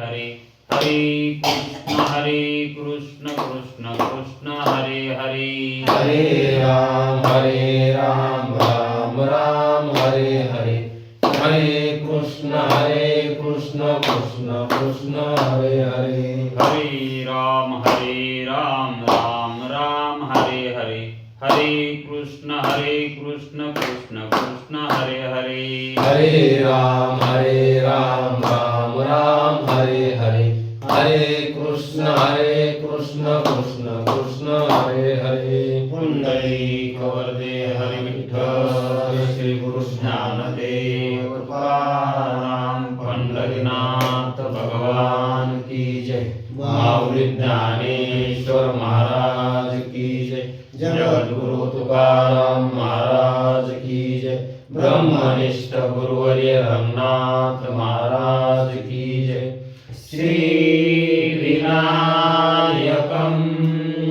हरे हरे कृष्ण कृष्ण कृष्ण हरे हरे हरे राम राम राम हरे हरे हरे कृष्ण कृष्ण कृष्ण हरे हरे हरे राम राम राम हरे हरे हरे कृष्ण कृष्ण कृष्ण हरे हरे हरे राम राम राम हरे हरे हरे कृष्ण कृष्ण कृष्ण हरे हरे पुंडलिक वरदे हरि विठ्ठल श्री गुरु ज्ञानदेव तुकाराम पंढरीनाथ भगवान की जय माऊली ज्ञानेश्वर महाराज की जय जगद्गुरु तुकाराम महाराज की जय ब्रह्मनिष्ठ गुरुवर्य रंगनाथ महाराज की जय श्री विनायकं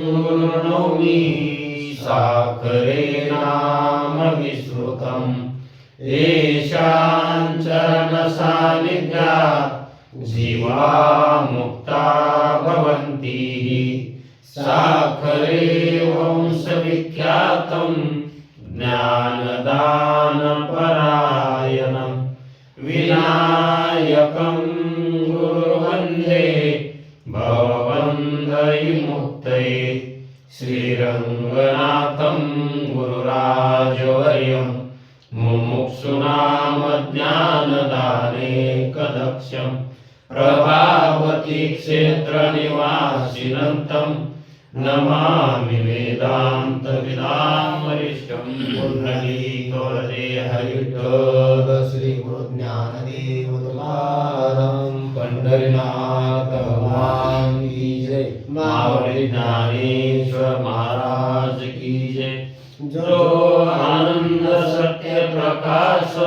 गुरुर्नौमि साखरे नाम विश्रुतम् येषां चरण सान्निध्यात् जीवा मुक्ता भवन्ति साखरे वंशविख्यातं ज्ञानदानपरायणं विनायकं गुरुवन्दे भवबन्धविमुक्तये श्रीरङ्गनाथं गुरुराजवर्यं मुमुक्षूणां ज्ञानदानेकदक्षं प्रभावती क्षेत्रनिवासिनं नमामि वेदान्तविदां वरिष्ठं पुण्डलीकवरदे हरि विठ्ठल श्री गुरु ज्ञानदेव तुकाराम पंढरीनाथ भगवान की जय माऊली ज्ञानेश्वर महाराज की जय जो आनंद सत्य प्रकाश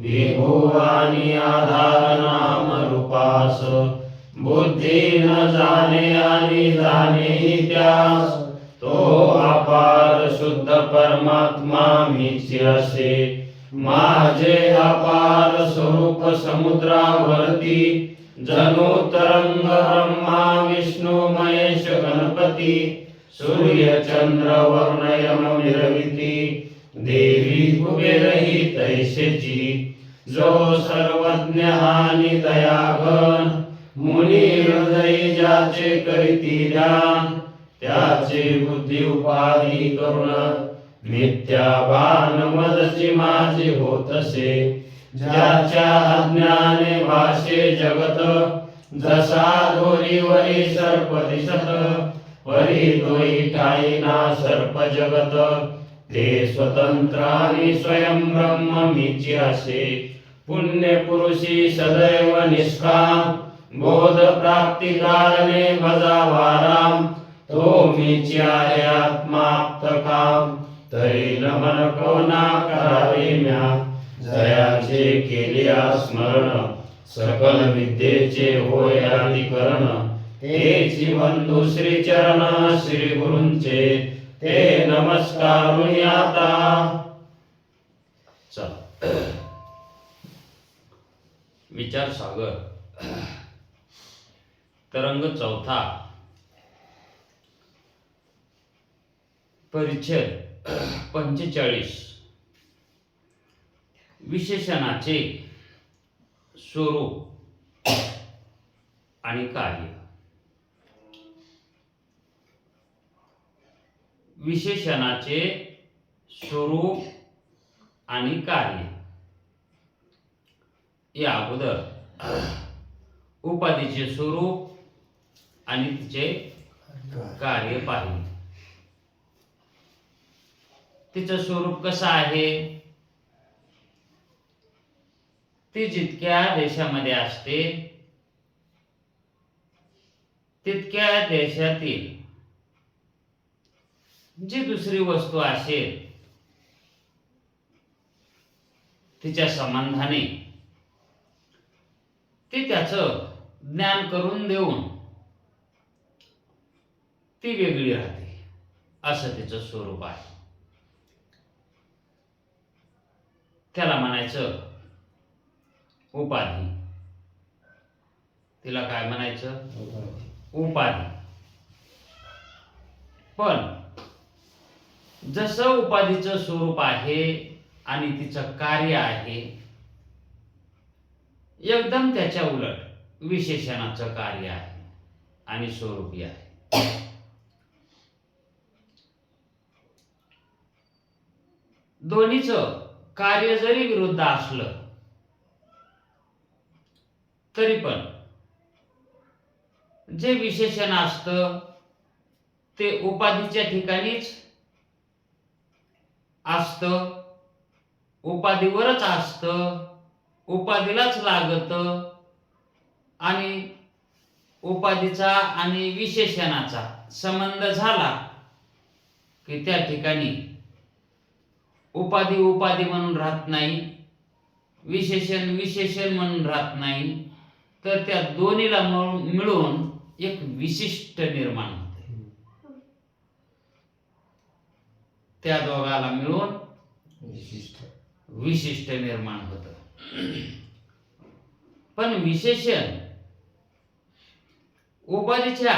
विभुवानी आधार नाम रूपास बुद्धी न जाणे आणि जाणे त्यास तो अपार शुद्ध परमात्मा मीच असे माझे अपार स्वरूप समुद्रावरती जणू तरंग ब्रह्मा विष्णू महेश गणपती सूर्य चंद्र वरुण यम मिरविती देवी कुबेरही तैसेची जो सर्वज्ञ आणि दयाघन मुनी हृदयी ज्याचे करीती ध्यान त्याचे बुद्धी उपाधी करुण मिथ्या भान मदची माझे होतसे ज्याच्या अज्ञाने भाषे जगत जसा दोरीवरी सर्प दिसत परी दोई ठाईना सर्प जगत ते स्वतंत्र आणि स्वयं ब्रह्म मीची असे पुण्य पुरुषी सदैव निष्काम बोध प्राप्ती कारणे भजावा राम तो मीची आहे आत्माप्त काम तरी नमन कोणा करावे म्या जयाचे केल्या स्मरण सकल विद्येचे होय अधिकरण तेची बंधू श्री चरण श्री गुरूंचे ते नमस्कारुनी आता चल विचार सागर तरंग चौथा परिच्छेद 45 विशेषणाचे स्वरूप आणि कार्य विशेषणाचे स्वरूप आणि कार्य या अगोदर उपाधीचे स्वरूप आणि तिचे कार्य पाहिले तिचं स्वरूप कसं आहे ती जितक्या देशामध्ये असते तितक्या देशातील जी दुसरी वस्तू असेल तिच्या संबंधाने ती त्याचं ज्ञान करून देऊन ती वेगळी राहते असं तिचं स्वरूप आहे त्याला म्हणायचं उपाधी तिला काय म्हणायचं? उपाधी. पण जसं उपाधीचं स्वरूप आहे आणि तिचं कार्य आहे, एकदम त्याच्या उलट विशेषणाचं कार्य आहे आणि स्वरूपी आहे. दोन्हीचं कार्य जरी विरुद्ध असलं तरी पण जे विशेषण असतं ते उपाधीच्या ठिकाणीच असतं, उपाधीवरच असतं, उपाधीलाच लागतं आणि उपाधीचा आणि विशेषणाचा संबंध झाला की त्या ठिकाणी उपाधी उपाधी म्हणून राहत नाही, विशेषण विशेषण म्हणून राहत नाही, तर त्या दोन्हीला मिळून एक विशिष्ट निर्माण होते. त्या दोघाला मिळून विशिष्ट निर्माण होतं. पण विशेषण उपाधीच्या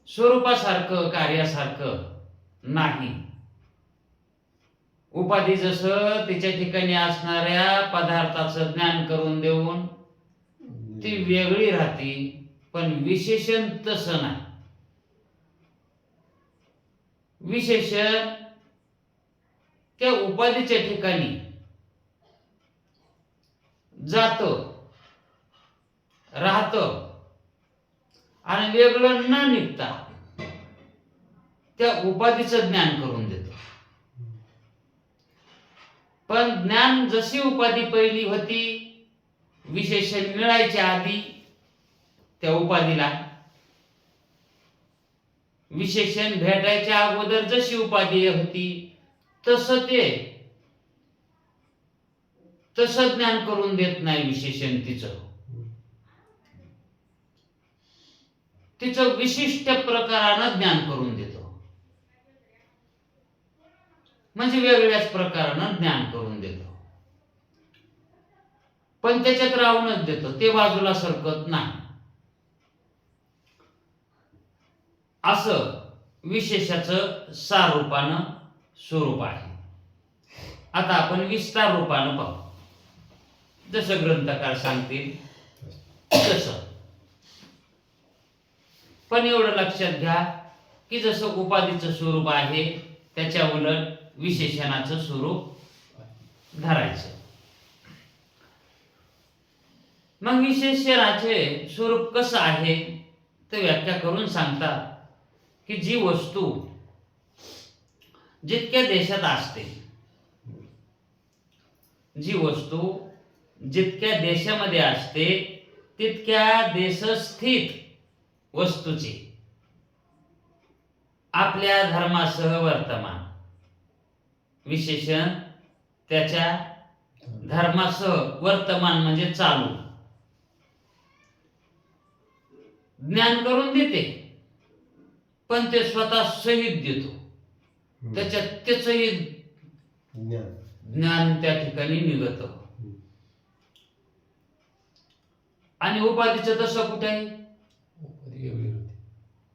स्वरूपासारखं कार्यासारखं नाही. उपाधी जसं तिच्या ठिकाणी असणाऱ्या पदार्थाचं ज्ञान करून देऊन ती वेगळी राहते, पण विशेषण तसं नाही. विशेषण त्या उपाधीच्या ठिकाणी जातं, राहतं आणि वेगळं न निघता त्या उपाधीचं ज्ञान करून देतं. पण ज्ञान जशी उपाधी पहिली होती, विशेषण मिळायच्या आधी त्या उपाधीला, विशेषण भेटायच्या अगोदर जशी उपाधी होती तसं ज्ञान करून देत नाही विशेषण. तिचं विशिष्ट प्रकारानं ज्ञान करून देतो, म्हणजे वेगळ्याच प्रकारानं ज्ञान करून देतो, पण त्याच्यात राहूनच देतो, ते बाजूला सरकत नाही. असं विशेषाचं सार रूपानं स्वरूप आहे. आता आपण विस्तार रूपानं पाहू, जसं ग्रंथकार सांगतील तसं. पण एवढं लक्षात घ्या की जसं उपाधीचं स्वरूप आहे त्याच्या उलट विशेषणाचं स्वरूप धरायचं. मग विशेषणाचे स्वरूप कसं आहे ते व्याख्या करून सांगतात की जी वस्तू जितक्या देशात असते, जी वस्तू जितक्या देशामध्ये असते तितक्या देशस्थित वस्तूची आपल्या धर्मासह वर्तमान, विशेषण त्याच्या धर्मासह वर्तमान म्हणजे चालू, ज्ञान करून देते, पण ते स्वतः सहित देतो. त्याच्यात त्याचंही ज्ञान त्या ठिकाणी निघत. आणि उपाधीचं तसं कुठे आहे?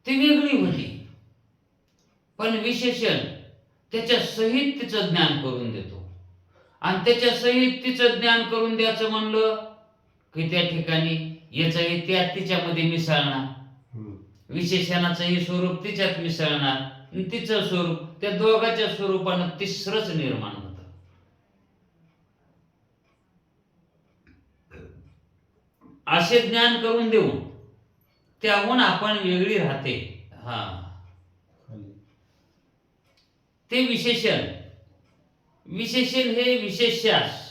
ती वेगळी होती, पण विशेषण त्याच्या सहित तिचं ज्ञान करून देतो. आणि त्याच्या सहित तिचं ज्ञान करून द्यायचं म्हणलं की त्या ठिकाणी याचंही त्या तिच्यामध्ये मिसळणार, विशेषणाचंही स्वरूप तिच्यात मिसळणार, तिचं स्वरूप त्या दोघांच्या स्वरूपानं तिसरंच निर्माण होतं. असे ज्ञान करून देऊन त्याहून आपण वेगळी राहते. ते विशेषण, विशेषण हे विशेष्यास,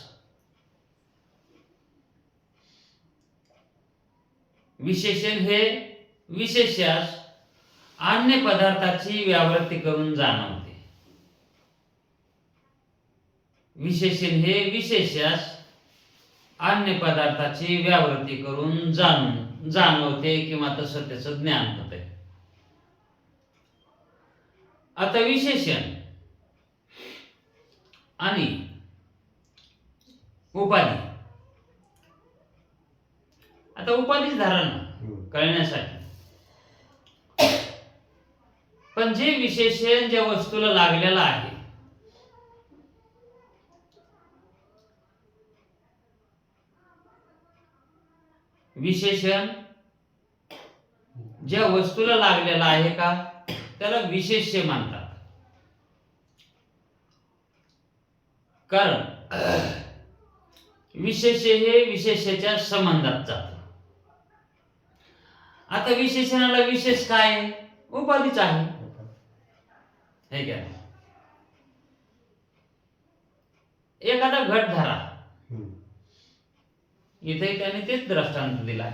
विशेषण हे विशेष्यास अन्य पदार्थाची व्यावृत्ती करून जाणवते. विशेषण हे विशेष्यास अन्य पदार्थाची व्यावृत्ती करून जाणवते किंवा तसं त्याचं ज्ञान होते. आता विशेषण आणि उपाधी आता उपाधीच धरा ना कळण्यासाठी. पण जे विशेषण ज्या वस्तूला लागलेलं आहे विशेषण ज्या वस्तूला लागलेलं आहे का त्याला विशेष्य म्हणतात. कारण विशेष्य हे विशेष्याच्या संबंधात जात. आता विशेषणाला विशेष काय आहे? उपाधीच आहे, हे काय. एखादा घट धरा, इथे त्याने तेच दृष्टांत दिला.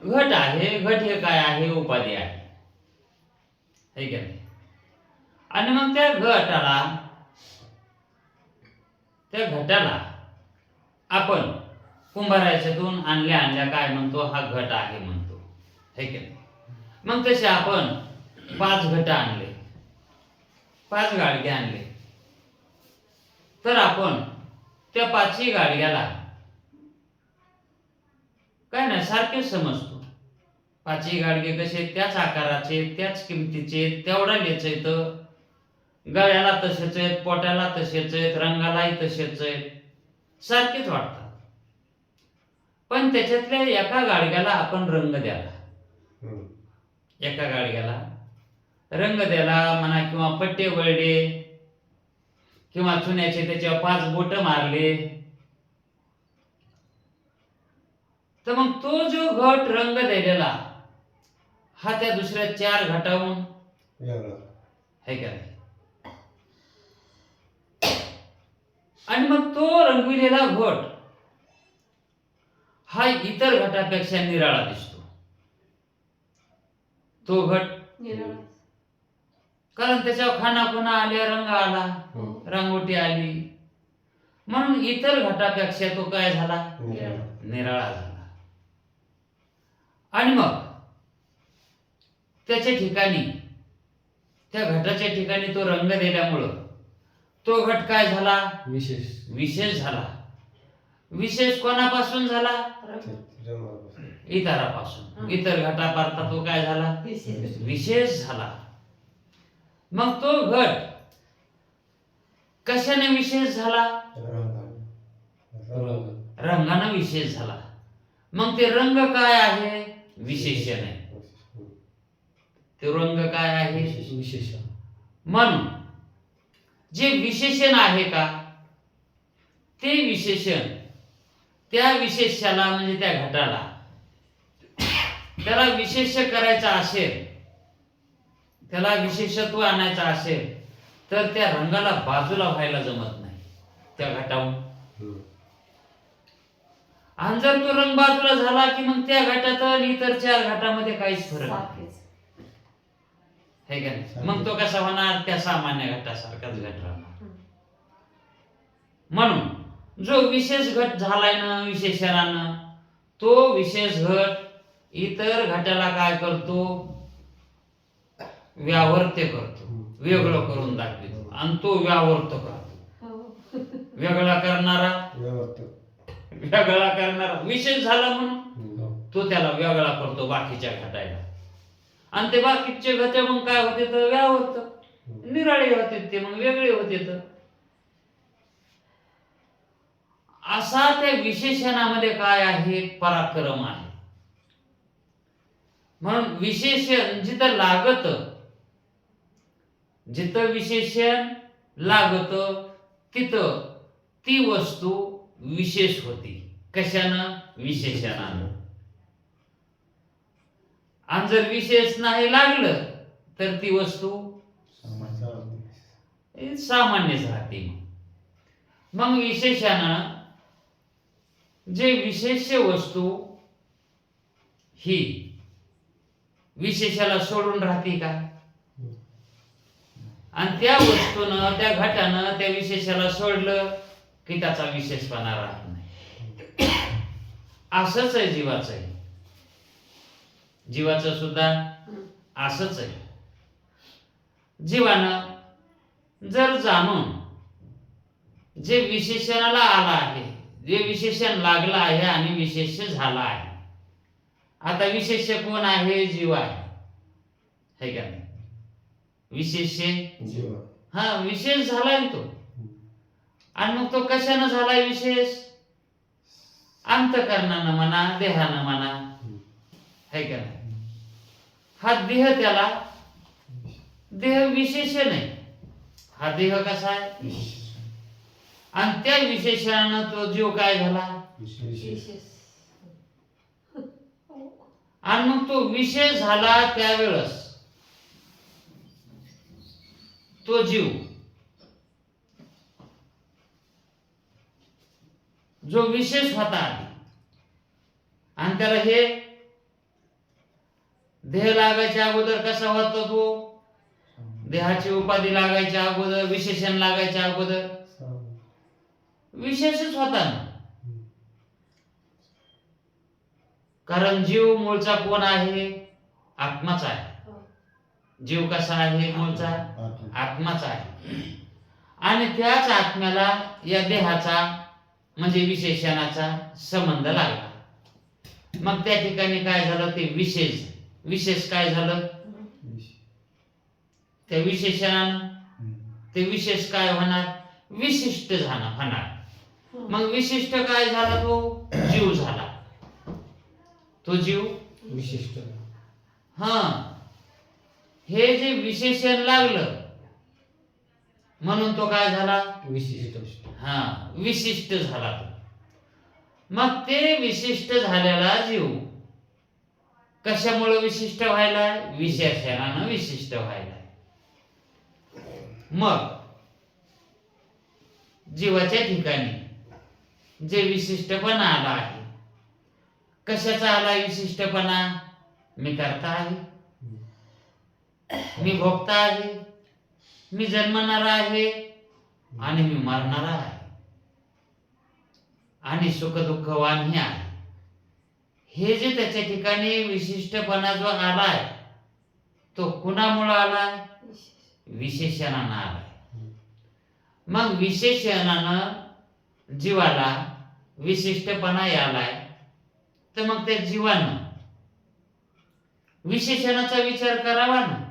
घट आहे, घट हे काय आहे? उपाधी आहे, हे काय. आणि मग त्या घटाला आपण कुंभाराच्यातून आणल्या काय म्हणतो? हा घट आहे म्हणतो, हे काय. मग तसे आपण 5 घट आणले, 5 गाडगे आणले, तर आपण त्या 5ही गाडग्याला काय नाही सारखेच समजतो. 5ही गाडगे कसे? त्याच आकाराचे, त्याच किमतीचे, तेवढा लेच, गळ्याला तसेच आहेत, पोटाला तसेच आहेत, रंगालाही तसेच आहेत, सारखेच वाटतात. पण त्याच्यातल्या एका गाडग्याला आपण रंग द्याला, एका गाडग्याला रंग द्याला म्हणा, किंवा पट्टे वळले, किंवा चुन्याचे त्याच्यावर 5 बोट मारले, तर मग तो जो घट रंग दिलेला हा त्या दुसऱ्या 4 घटाहून हे काय. आणि मग तो रंगविलेला घट हा इतर घटापेक्षा निराळा दिसतो. तो घट कारण त्याच्यावर खाना आल्या, रंग आला, रंगोटी आली, म्हणून इतर घटापेक्षा तो काय झाला? निराळा झाला. आणि मग त्याच्या ठिकाणी, त्या घटाच्या ठिकाणी तो रंग दिल्यामुळं तो घट काय झाला? विशेष झाला. विशेष कोणापासून झाला? इतरापासून. इतर घटापारता तो काय झाला? विशेष झाला. मग तो घट कशाने विशेष झाला? रंगाने विशेष झाला. मग ते रंग काय आहे? विशेषण आहे. ते रंग काय आहे? विशेषण. म्हणून जे विशेषण आहे का ते विशेषण त्या विशेष्याला म्हणजे त्या घटाला त्याला विशेष्य करायचं असेल, त्याला विशेषत्व आणायचं असेल, तर त्या रंगाला बाजूला व्हायला जमत नाही त्या घटाहून. आणि जर तो रंग बाजूला झाला की मग त्या घटात आणि इतर 4 घटामध्ये काहीच फरक नाही, हे का नाही. मग तो कसा होणार? त्या सामान्य घटासारखाच घट राहणार. म्हणून जो विशेष घट झालाय ना विशेषणानं, तो विशेष घट इतर घटाला काय करतो? व्यावर्त्य करतो, वेगळं करून दाखवतो. आणि तो व्यावर्त करतो. वेगळा करणारा विशेष झाला म्हणून तो त्याला वेगळा करतो बाकीच्या घटाला. आणि ते बाकीचे घट मग काय होते? तर व्यावर्त, निराळे होते, ते मग वेगळे होते. तर असा त्या विशेषणामध्ये काय आहे? पराक्रम आहे. म्हणून विशेषण जिथं लागत, जिथं विशेषण लागत तिथं ती वस्तू विशेष होती. कशानं? विशेषणानं. आणि जर विशेष नाही लागलं तर ती वस्तू सामान्यच राहते. मग विशेषानं जे विशेष्य वस्तू ही विशेषाला सोडून राहते का? आणि त्या वस्तूनं, त्या घटानं त्या विशेषाला सोडलं की त्याचा विशेषपणा राहत नाही. असंच आहे जीवाचं. जीवाचं सुद्धा असंच आहे. जीवानं जर जाणून जे विशेषणाला आला आहे, जे विशेषण लागलं आहे आणि विशेष्य झाला आहे. आता विशेष्य कोण आहे? जीव आहे, है का नाही? विशेष्य जीव. हा विशेष झालाय तो. आणि मग तो कशानं झालाय विशेष? अंतःकरणानं म्हणा, देहानं म्हणा, है का नाही? हा देह, त्याला देह विशेषण आहे. हा देह कसा आहे? आणि त्या विशेषणानं तो जीव काय झाला? आणि मग तो विशेष झाला त्यावेळेस तो जीव जो विशेष होता आधी, आणि त्याला हे देह लागायच्या अगोदर कसा होता तो? देहाची उपाधी लागायच्या अगोदर, विशेषण लागायच्या अगोदर विशेषच होता ना. कारण जीव मूळचा कोण आहे? आत्माच आहे. जीव कसा आहे? मूळचा आत्माच आहे. आणि त्याच आत्म्याला या देहाचा म्हणजे विशेषणाचा संबंध लागला. मग त्या ठिकाणी काय झालं? ते विशेष. विशेष काय झालं? त्या विशेषणानं ते विशेष काय होणार? विशिष्ट होणार. मग विशिष्ट काय झाला? तो जीव झाला. तो जीव विशिष्ट. हा हे जे विशेषण लागलं म्हणून तो काय झाला? विशिष्ट. हा विशिष्ट झाला तो. मग ते विशिष्ट झालेला जीव कशामुळे विशिष्ट व्हायला? विशेषणानं विशिष्ट व्हायला. मग जीवाच्या ठिकाणी जे विशिष्टपणा आला आहे, कशाचा आला विशिष्टपणा? मी करता आहे, मी भोगता आहे, मी जन्मणारा आहे आणि मी मरणारा आहे आणि सुख दुःखवानही आहे. हे जे त्याच्या ठिकाणी विशिष्टपणा जो आलाय तो कुणामुळे आलाय? विशेषणानं आलाय. मग विशेषणानं जीवाला विशिष्टपणा यालाय, तर मग त्या जीवानं विशेषणाचा विचार करावा ना.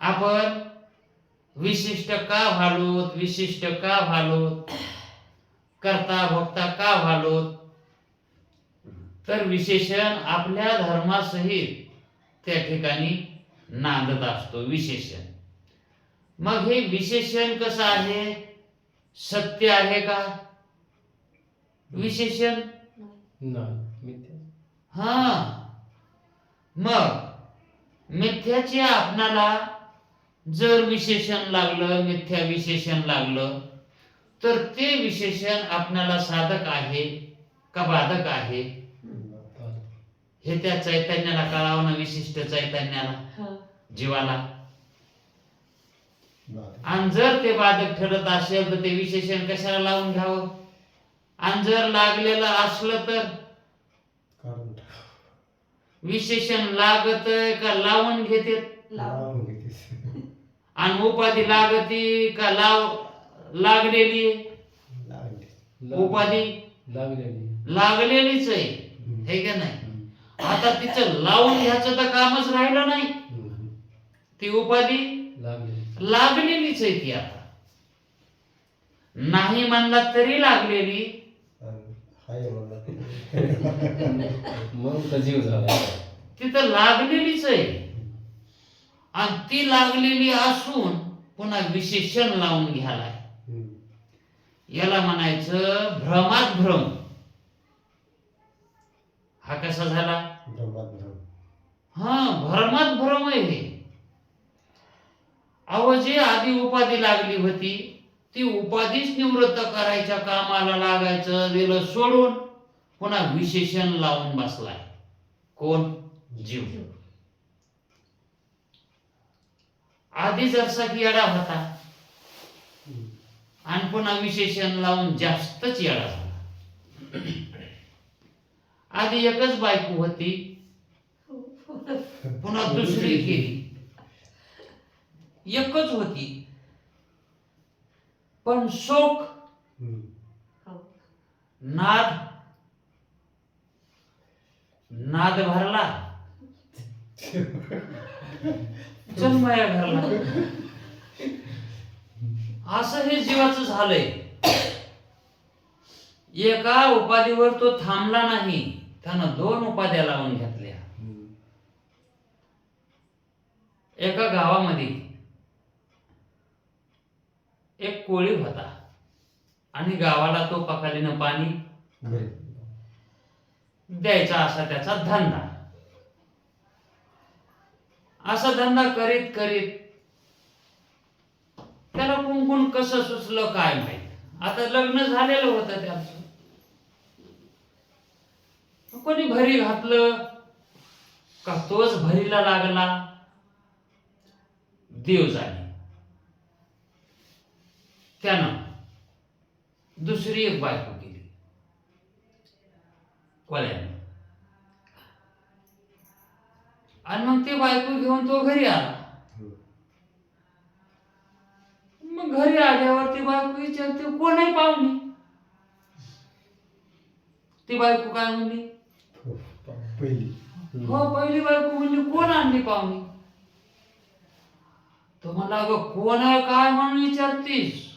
आपण विशिष्ट का व्हालोत? विशिष्ट का व्हालोत? करता भोगता का व्हालोत? तर विशेषण आपल्या धर्मासहित त्या ठिकाणी नांदत असतो विशेषण. मग हे विशेषण कसं आहे? सत्य आहे का विशेषण? हा मग मिथ्याचे आपणाला जर विशेषण लागलं, मिथ्या विशेषण लागलं, तर ते विशेषण आपणाला साधक आहे का बाधक आहे? हे त्या चैतन्याला कळावं ना, विशिष्ट चैतन्याला, जीवाला. आणि जर ते बाधक ठरत असेल तर ते विशेषण कशाला लावून घ्यावं? आणि जर लागलेलं असलं तर विशेषण लागत का लावून घेते? आणि उपाधी लागती का लागलेली? उपाधी लागलेलीच आहे, हे का नाही? आता तिचं लावून घ्यायचं तर कामच राहिलं नाही. ती उपाधी लागलेलीच आहे. ती आता नाही म्हणला तरी लागलेली, मग जीव झाला. तिथं लागलेलीच आहे. आणि ती लागलेली असून पुन्हा विशेषण लावून घ्यालाय. याला म्हणायचं भ्रमात भ्रम. हा कसा झाला? हा भ्रमात भ्रम आहे हे. अहो जे आधी उपाधी लागली होती ती उपाधीच निवृत्त करायच्या कामाला लागायचं, दिलं सोडून पुन्हा विशेषण लावून बसलाय. कोण? जीव. आधी जरसा की येडा होता आणि पुन्हा विशेषण लावून जास्तच येडा झाला. आधी एकच बायको होती, पुन्हा दुसरी केली. एकच होती पण शोक नाद नाद भरला जन्माया घरला. असं हे जीवाचं झालंय. एका उपाधीवर तो थांबला नाही, त्यानं 2 उपाध्या लावून घेतल्या. एका गावामध्ये एक कोळी होता आणि गावाला तो पकालीनं पाणी द्यायचा असा त्याचा धंदा. असा धंदा करीत करीत त्याला कुंकून कसं सुचलं काय माहित. आता लग्न झालेलं होतं त्याचं. कोणी भरी घातलं का तोच भरीला लागला. देव जाणे. त्यानं दुसरी एक बायको केली कोल्यानं. आणि मग ते बायको घेऊन तो घरी आला. मग घरी आल्यावर ती बायको विचारते कोण आहे पाहुणी. ती बायको काय म्हणली, पहिली बायको म्हणली कोण आणली पाहुणी. तो म्हणला अगं कोण आहे काय म्हणून विचारतीस,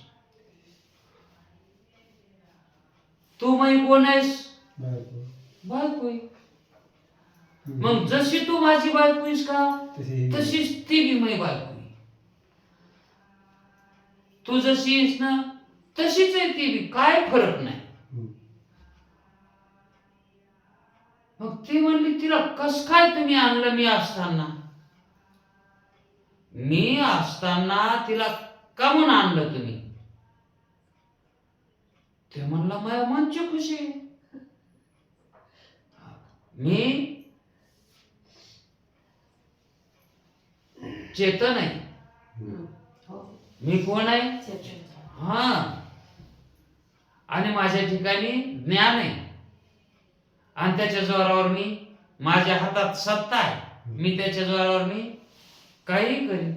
तू माही कोण आहेस. बायको. मग जशी तू माझी बायको आहेस का तशीच ती बी माही बायको. तू जशी आहेस ना तशीच आहे ती बी, काय फरक नाही. मग ती म्हणली तिला कस काय तुम्ही आणलं मी असताना. मी असताना तिला का म्हणून आणलं तुम्ही. ते म्हणला माझ्या मनची खुशी. मी चेतन आहे. मी कोण आहे. हा. आणि माझ्या ठिकाणी ज्ञान आहे आणि त्याच्या जोरावर मी, माझ्या हातात सत्ता आहे, मी त्याच्या जोरावर मी काही करीन.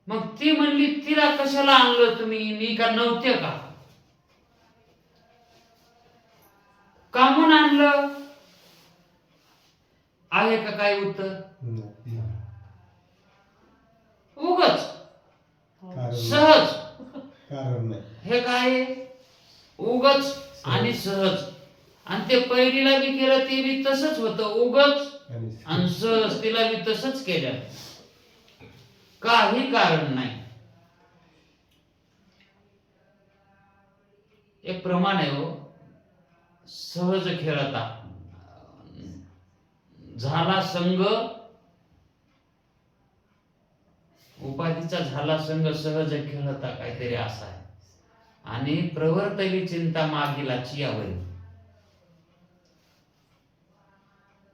मग ती म्हणली तिला कशाला आणलं तुम्ही, मी का नव्हते का म्हणून आणलं. आहे का काय उत्तर. उगच सहज. हे काय उगच आणि सहज. आणि ते पहिलीला बी केलं ते बी तसंच होतं, उगच आणि सहज. तिला बी तसंच केलं, काही कारण नाही. एक प्रमाण आहे हो. सहज खेळता झाला संग, उपाधीचा झाला संग सहज खेळता, काहीतरी असा आहे. आणि प्रवर्तली चिंता मागीलाची यावरी.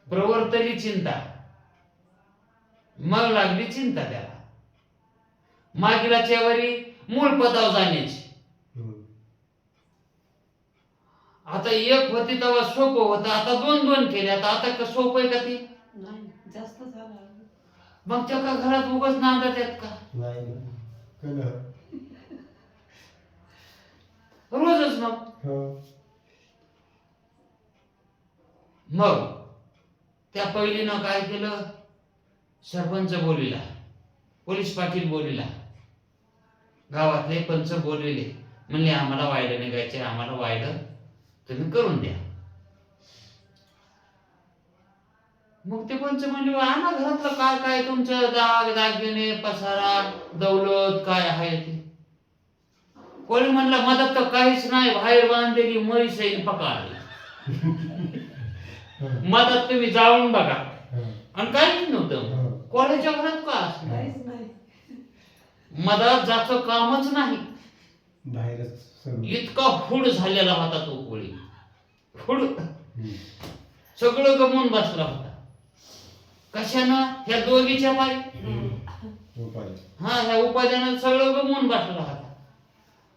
प्रवर्तली चिंता, मग लागली चिंता त्याला. मागीलाची यावरी मूळ पदावर जाण्याची. आता एक होती तेव्हा सोपं होतं, आता 2-2 केले. आता का सोपं आहे का ती. जास्त झालं. मग त्या का घरात उगाच नांदत आहेत का. रोजच. मग त्या पहिलीनं काय केलं, सरपंच बोलिला, पोलीस पाटील बोलिला, गावातले पंच बोलले. म्हणले आम्हाला वायलं निघायचे, आम्हाला वायलं तुम्ही करून द्या. मग ते पंच म्हणले आणा घरातलं काय काय तुमचं दाग दागिने पसारा दौलत काय आहे ते. कोणी म्हणलं मदत तर काहीच नाही, बाहेर बांधलेली म्हैस आहे पकाळली. मदत तुम्ही जाऊन बघा. आणि काहीच नव्हतं कोणाच्या घरात का काहीच नाही. मदत जाचं कामच नाही. बाहेरच इतका फूड झालेला होता तो कोळी. फूड सगळं गमून बसला होता. कशानं, ह्या दोघीच्या पायी. हा, ह्या उपाध्यानं सगळं गमवून बसला होता.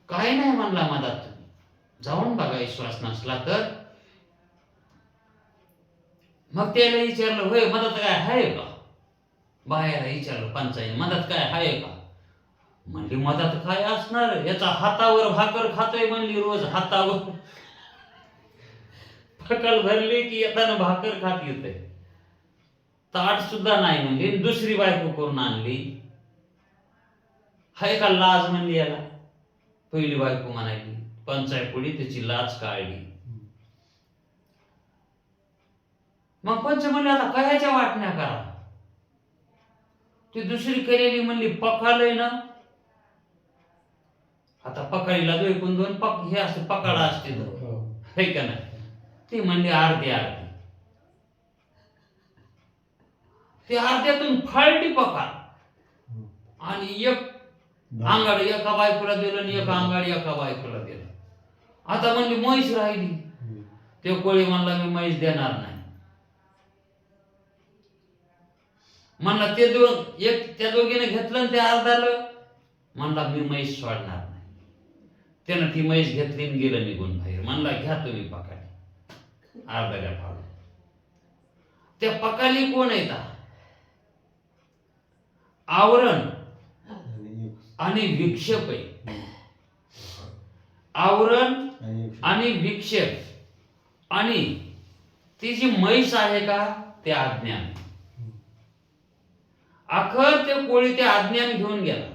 काही नाही म्हणला मदत तुम्ही जाऊन बघा, विश्वास नसला तर. मग त्याला विचारलं होय मदत काय आहे का. बाहेर विचारलं पंचायत मदत काय आहे का. म्हणली मधात काय असणार, याचा हातावर भाकर खातोय म्हणली, रोज हातावर फकल भरली की येताना भाकर खात येते, ताट सुद्धा नाही म्हणली. दुसरी बायको करून आणली. हाय का लाज म्हणली याला. पहिली बायको म्हणायची पंचायपुडी, त्याची लाज काढली. मग पंच म्हणले आता कशाच्या वाटण्या करा. ती दुसरी केलेली म्हणली पकालय ना, आता पकाळीला दोन दोन पक हे असते, पकाळा असते हे का नाही. ती म्हणली अर्धी अर्धी. ती अर्ध्यातून फाळटी पकाळ आणि एक अंगाड एका बायकोला दिलं आणि एक अंगाड एका बायकोला दिलं. आता म्हणली म्हैस राहिली. ते कोळी म्हणला मी म्हैस देणार नाही. म्हणला ते एक त्या दोघीने घेतलं आणि ते अर्धालं. म्हणला मी म्हैस सोडणार नाही. त्यानं ती म्हैस घेतली आणि गेलं निघून बाहेर. म्हणला घ्या तुम्ही पकाली, अर्ध्याला फाळून. त्या पकाली कोण येतात? आवरण आणि विक्षेप आहे. आवरण आणि विक्षेप आणि ती जी म्हैस आहे का ते अज्ञान. अखर ते कोळी ते अज्ञान घेऊन गेला.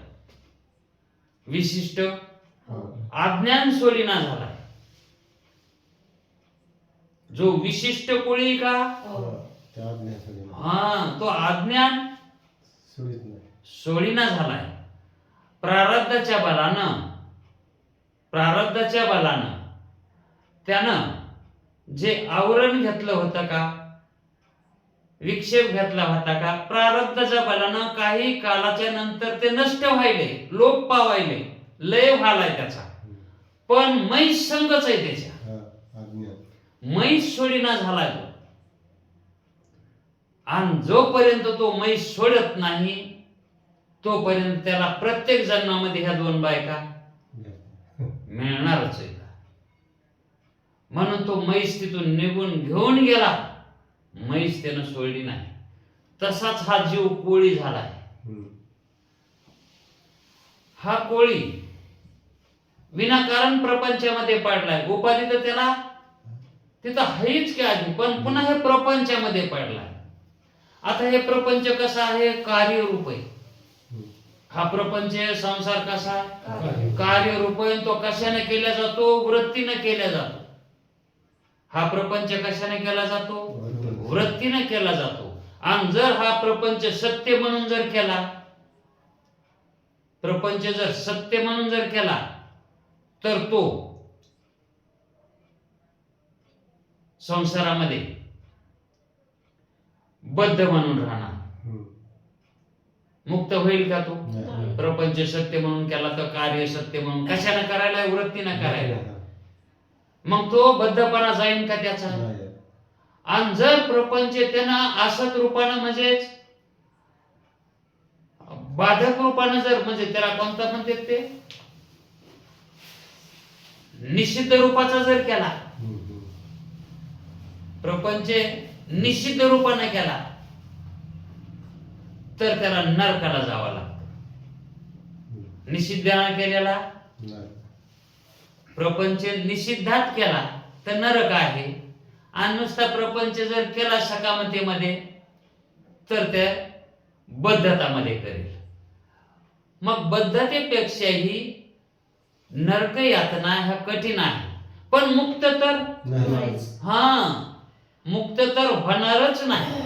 विशिष्ट अज्ञान सोडीना झाला. जो विशिष्ट कोळी का तो अज्ञान सोडीना झालाय. प्रारब्धाच्या बलानं त्यानं जे आवरण घेतलं होतं का, विक्षेप घेतला होता का, प्रारब्धाच्या बलानं काही कालाच्या नंतर ते नष्ट व्हायले, लोप पावायले, लय व्हालाय त्याचा. पण म्हैस संगच आहे त्याच्या. म्हैस सोडीना झालाय तो. आणि जोपर्यंत तो म्हैस सोडत नाही तोपर्यंत त्याला प्रत्येक जन्मामध्ये ह्या दोन बायका मिळणारच आहे. म्हणून तो म्हैस तिथून निघून घेऊन गेला. म्हैस त्यानं सोडली नाही. तसाच हा जीव कोळी झालाय. हा कोळी विनाकारण प्रपंचामध्ये पडलाय. उपाधी तर त्याला तिथं आहेच की आधी, पण पुन्हा हे प्रपंचामध्ये पडलाय. आता हे प्रपंच कसा आहे? कार्यरूप आहे. हा प्रपंच संसार कसा? कार्यरूप आहे. तो कशाने केला जातो? वृत्तीने केला जातो. हा प्रपंच कशाने केला जातो? वृत्तीने केला जातो. आणि जर हा प्रपंच सत्य म्हणून जर केला, प्रपंच जर सत्य म्हणून जर केला तर तो संसारामध्ये बद्ध म्हणून राहणार. मुक्त होईल का तो? प्रपंच सत्य म्हणून केला तर कार्य सत्य म्हणून कशाने करायला? वृत्तीने करायला. मग तो बद्धपणा जाईन का त्याचा? आणि जर प्रपंच त्यानं असत रूपानं म्हणजेच बाधक रूपानं जर म्हणजे त्याला कोणता म्हणतात ते निषिद्ध रूपाचा जर केला, प्रपंच निषिद्ध रूपाने केला तर त्याला नरकाला जावं लागतं. निषिद्धाने केलेला प्रपंच निषिद्धात केला तर नरक आहे. आणि नुसता प्रपंच जर केला सकामतेमध्ये तर ते बद्धतामध्ये करेल. मग बद्धतेपेक्षाही नरक यातना ह्या कठीण आहे. पण मुक्त तर मुक्त तर होणारच नाही.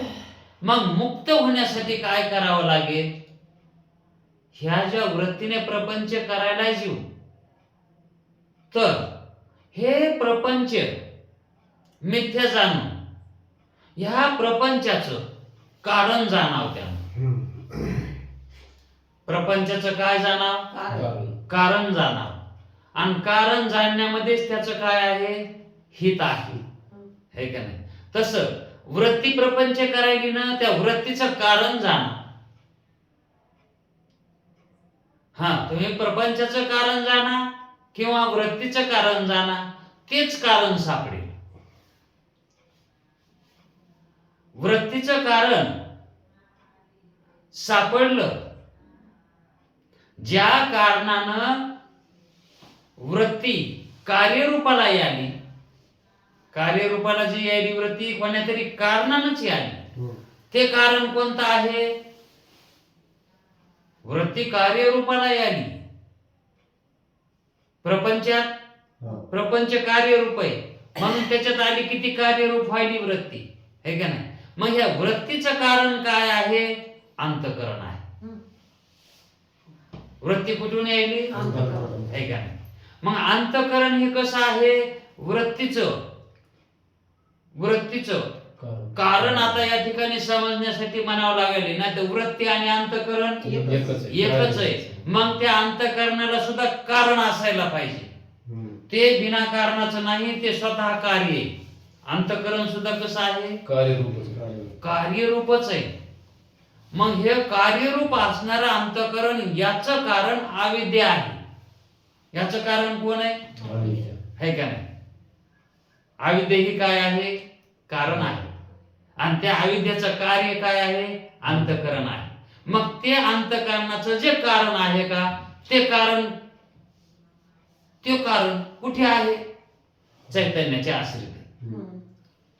मग मुक्त होण्यासाठी काय करावं लागेल? ह्या ज्या वृत्तीने प्रपंच करायला जीव, तर हे प्रपंच मिथ्या जाणून ह्या प्रपंचाचं कारण जाणावं. त्यानं प्रपंचाचं काय जाणाव? कारण जाणाव. आणि कारण जाणण्यामध्येच त्याचं काय आहे? हित आहे, है का नाही? तसं वृत्ती प्रपंच करायली ना, त्या वृत्तीचं कारण जाणा. तुम्ही प्रपंचाचं कारण जाणा किंवा वृत्तीचं कारण जाणा, तेच कारण सापडेल. वृत्तीचं कारण सापडलं ज्या कारणानं वृत्ती कार्यरूपाला आली, कार्यरूपाला जी यायली वृत्ती कोण्या तरी कारणानंच आली. ते कारण कोणतं आहे? वृत्ती कार्यरूपाला आली. प्रपंचात प्रपंच कार्यरूप आहे म्हणून त्याच्यात आली किती कार्यरूप व्हायली वृत्ती, है का नाही? मग ह्या वृत्तीचं कारण काय आहे? अंतःकरण आहे. वृत्ती कुठून यायली? अंतःकरण. है का नाही? मग अंतःकरण हे कसं आहे? वृत्तीचं कारण आता या ठिकाणी समजण्यासाठी म्हणावं लागेल ना, तर वृत्ती आणि अंतःकरण एकच आहे. मग त्या अंतःकरणाला सुद्धा कारण असायला पाहिजे. ते बिना कारणाचं नाही, ते स्वतः कार्य आहे. अंतःकरण सुद्धा कसं आहे? कार्यरूपच आहे. मग हे कार्यरूप असणारं अंतःकरण याचं कारण अविद्या आहे. याचं कारण कोण आहे? है का नाही? अविद्या ही काय आहे? कारण आहे. आणि त्या अविद्याचं कार्य काय आहे? अंतःकरण आहे. मग ते अंतःकरणाचं जे कारण आहे का, ते कारण कुठे आहे? चैतन्याच्या आश्रित आहे.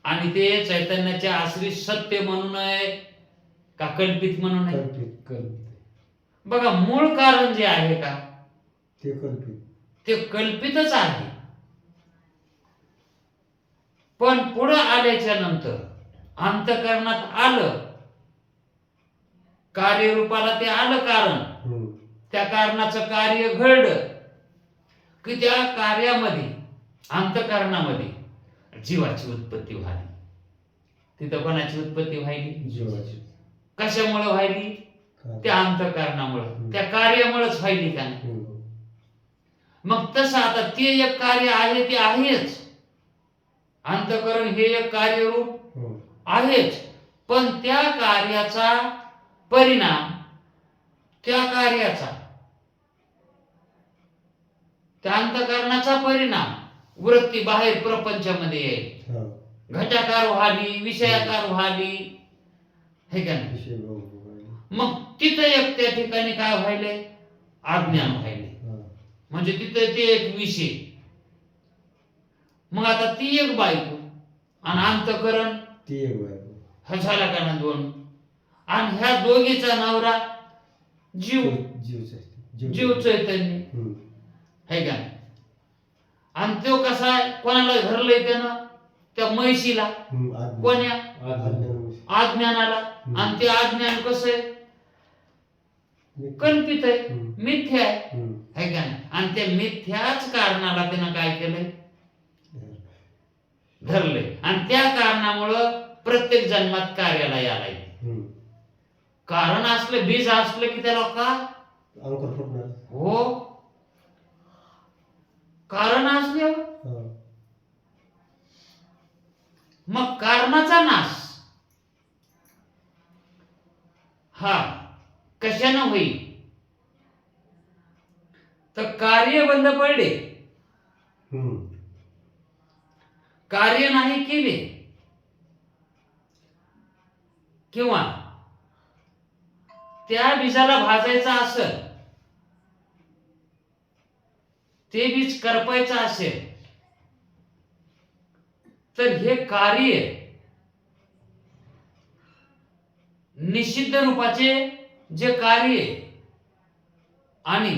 आणि ते चैतन्याच्या आश्रित सत्य म्हणून आहे का कल्पित म्हणून आहे? बघा, मूळ कारण जे आहे का ते कल्पितच आहे. पण पुढे आल्याच्या नंतर अंतःकरणात आलं, कार्यरूपाला ते आलं कारण, त्या कारणाचं कार्य घडलं की त्या कार्यामध्ये अंतःकरणामध्ये जीवाची उत्पत्ती व्हावी. तिथं कोणाची उत्पत्ती व्हायली? जीवाची. कशामुळे व्हायली? त्या अंतःकरणामुळे, त्या कार्यामुळेच व्हायली का नाही? मग तसं आता ते एक कार्य आहे, ते आहेच. अंतःकरण हे एक कार्यरूप आहेच. पण त्या कार्याचा परिणाम, त्या कार्याचा, त्या अंतःकरणाचा परिणाम वृत्ती बाहेर प्रपंचामध्ये येईल. घटाकार व्हाली, विषयाकार व्हाली, हे का नाही? मग तिथं एक त्या ठिकाणी काय व्हायले? अज्ञान व्हायले. म्हणजे तिथं ते एक विषय. मग आता ती एक बायको आणि अंतःकरण हा झाला का ना दोन. आणि ह्या दोघीचा नवरा जीव चैतन्य, है का? आणि तो कसा आहे? कोणाला धरलंय त्यानं? त्या म्हैशीला. कोण्या? अज्ञानाला. आणि ते अज्ञान कसं आहे? कल्पित आहे, मिथ्या आहे, है का नाही? आणि त्या मिथ्याच कारणाला त्यानं काय केलंय? धरले. आणि त्या कारणामुळं प्रत्येक जन्मात कार्याला यालाय. कारण असलं, बीज असलं की त्याला का हो कारण असल्यावर मग कारणाचा नाश हा कशानं होईल? तर कार्य बंद पडले, कार्य नाही केले, किंवा त्या बीजाला भाजायचं असेल, ते बीज करपायचं असेल, तर हे कार्य निषिद्ध रूपाचे जे कार्य आणि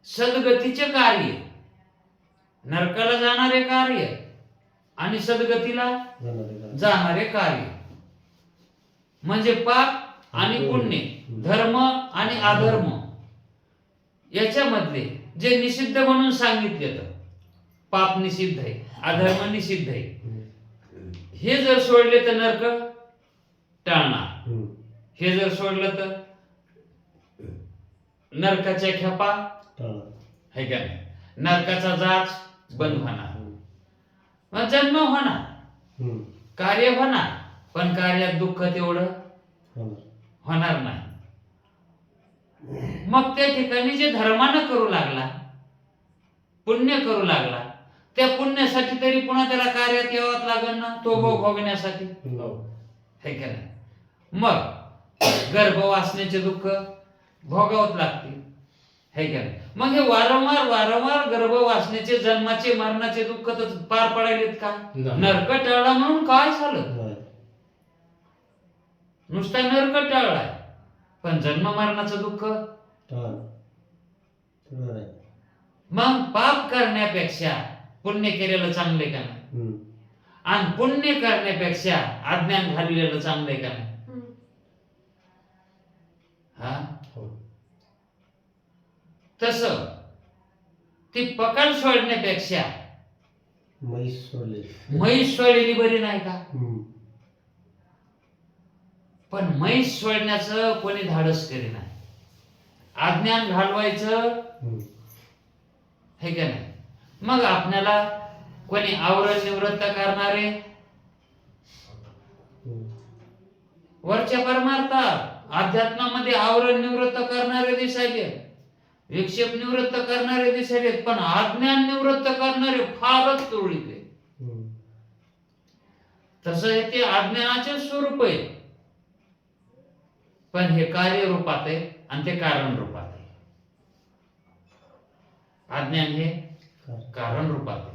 सद्गतीचे कार्य, नरकाला जाणारे कार्य आणि सद्गतीला जाणारे कार्य, म्हणजे पाप आणि पुण्य, धर्म आणि अधर्म, याच्यामधले जे निषिद्ध म्हणून सांगितले, तर पाप निषिद्ध आहे, अधर्म निषिद्ध आहे, हे जर सोडले तर नरक टाळणार. हे जर सोडलं तर नरकाच्या खेपा, है का नाही? नरकाचा जाच बंद होणार, मग जन्म होणार, कार्य होणार, पण कार्यात दुःख तेवढं होणार नाही. मग त्या ठिकाणी जे धर्मानं करू लागला, पुण्य करू लागला, त्या पुण्यासाठी तरी पुन्हा त्याला कार्यात यावंच लागेल ना, तो भोग भोगण्यासाठी, है का नाही? मग गर्भ वासनेचे दुःख भोगावत लागतील, है का नाही? मग हे वारंवार वारंवार गर्भवासनेचे जन्माचे मरणाचे दुःख तर पार पडायलेत का? नाही. नरक टळला म्हणून काय झालं? नाही. नुसता नरक टळलाय, पण जन्म मरणाचं दुःख. टाळ. तेवढं नाही. मग पाप करण्यापेक्षा पुण्य केलेलं चांगलंय का नाही? हम्म. आणि पुण्य करण्यापेक्षा अज्ञान घाललेलं चांगलंय का नाही? हा, हो. तस ती पकड सोडण्यापेक्षा म्हैस सोडले. म्हैस सोडलेली बरी नाही का? हम्म. पण म्हैस सोडण्याचं कोणी धाडस करी नाही. अज्ञान घालवायचं हम्म. हे का नाही? मग आपल्याला कोणी आवरण निवृत्त करणारे हम्म. वरच्या परमार्थात अध्यात्मामध्ये आवरण निवृत्त करणारे दिसायले, विक्षेप निवृत्त करणारे दिसायले, पण अज्ञान निवृत्त करणारे फारच तुरळीत आहे. हम्म. तसं हे ते अज्ञानाचे स्वरूप आहे, पण हे कार्य रूपात आहे आणि ते कारण रूपात आहे. अज्ञान हे कारण रूपात आहे.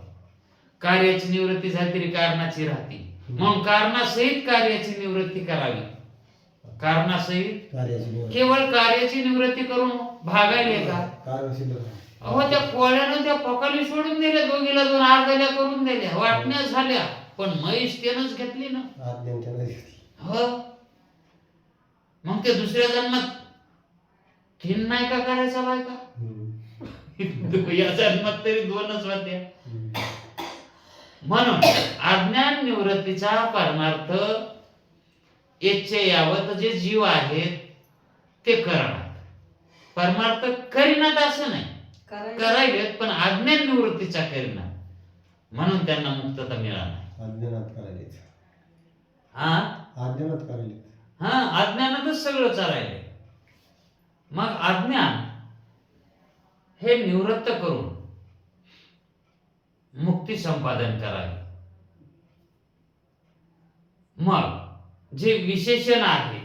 कार्याची निवृत्ती झाली तरी कारणाची राहते, म्हणून कारणासहित कार्याची निवृत्ती करावी. कारणासहित कार्याची निवड. केवळ कार्याची निवृत्ती करून भागायले का? कारण शिल्लक आहे. अहो, त्या कोळ्यानं त्या पोकाली सोडून दिल्या, दोघीला दोन अर्ध्याल्या करून दिल्या, वाटण्या झाल्या, पण म्हैस त्यानंच घेतली ना. आज्ञान त्यानं घेतली. हो, मग ते दुसऱ्या जन्मात तीन नाही का करायचा बायका? हम्म. या जन्मात तरी दोनच होत्या. हम्म. म्हणून अज्ञान निवृत्तीचा परमार्थ इच्छे यावत जे जीव आहेत ते करणार. परमार्थ करीनात असं नाही, करायलेत, पण अज्ञान निवृत्तीचा करीनात, म्हणून त्यांना मुक्तता मिळाली. अज्ञानात करायले. हा, अज्ञानात करायले. हा, अज्ञानातच सगळं चालायलंय. मग अज्ञान हे निवृत्त करून मुक्ती संपादन करावे. मग जे विशेषण आहे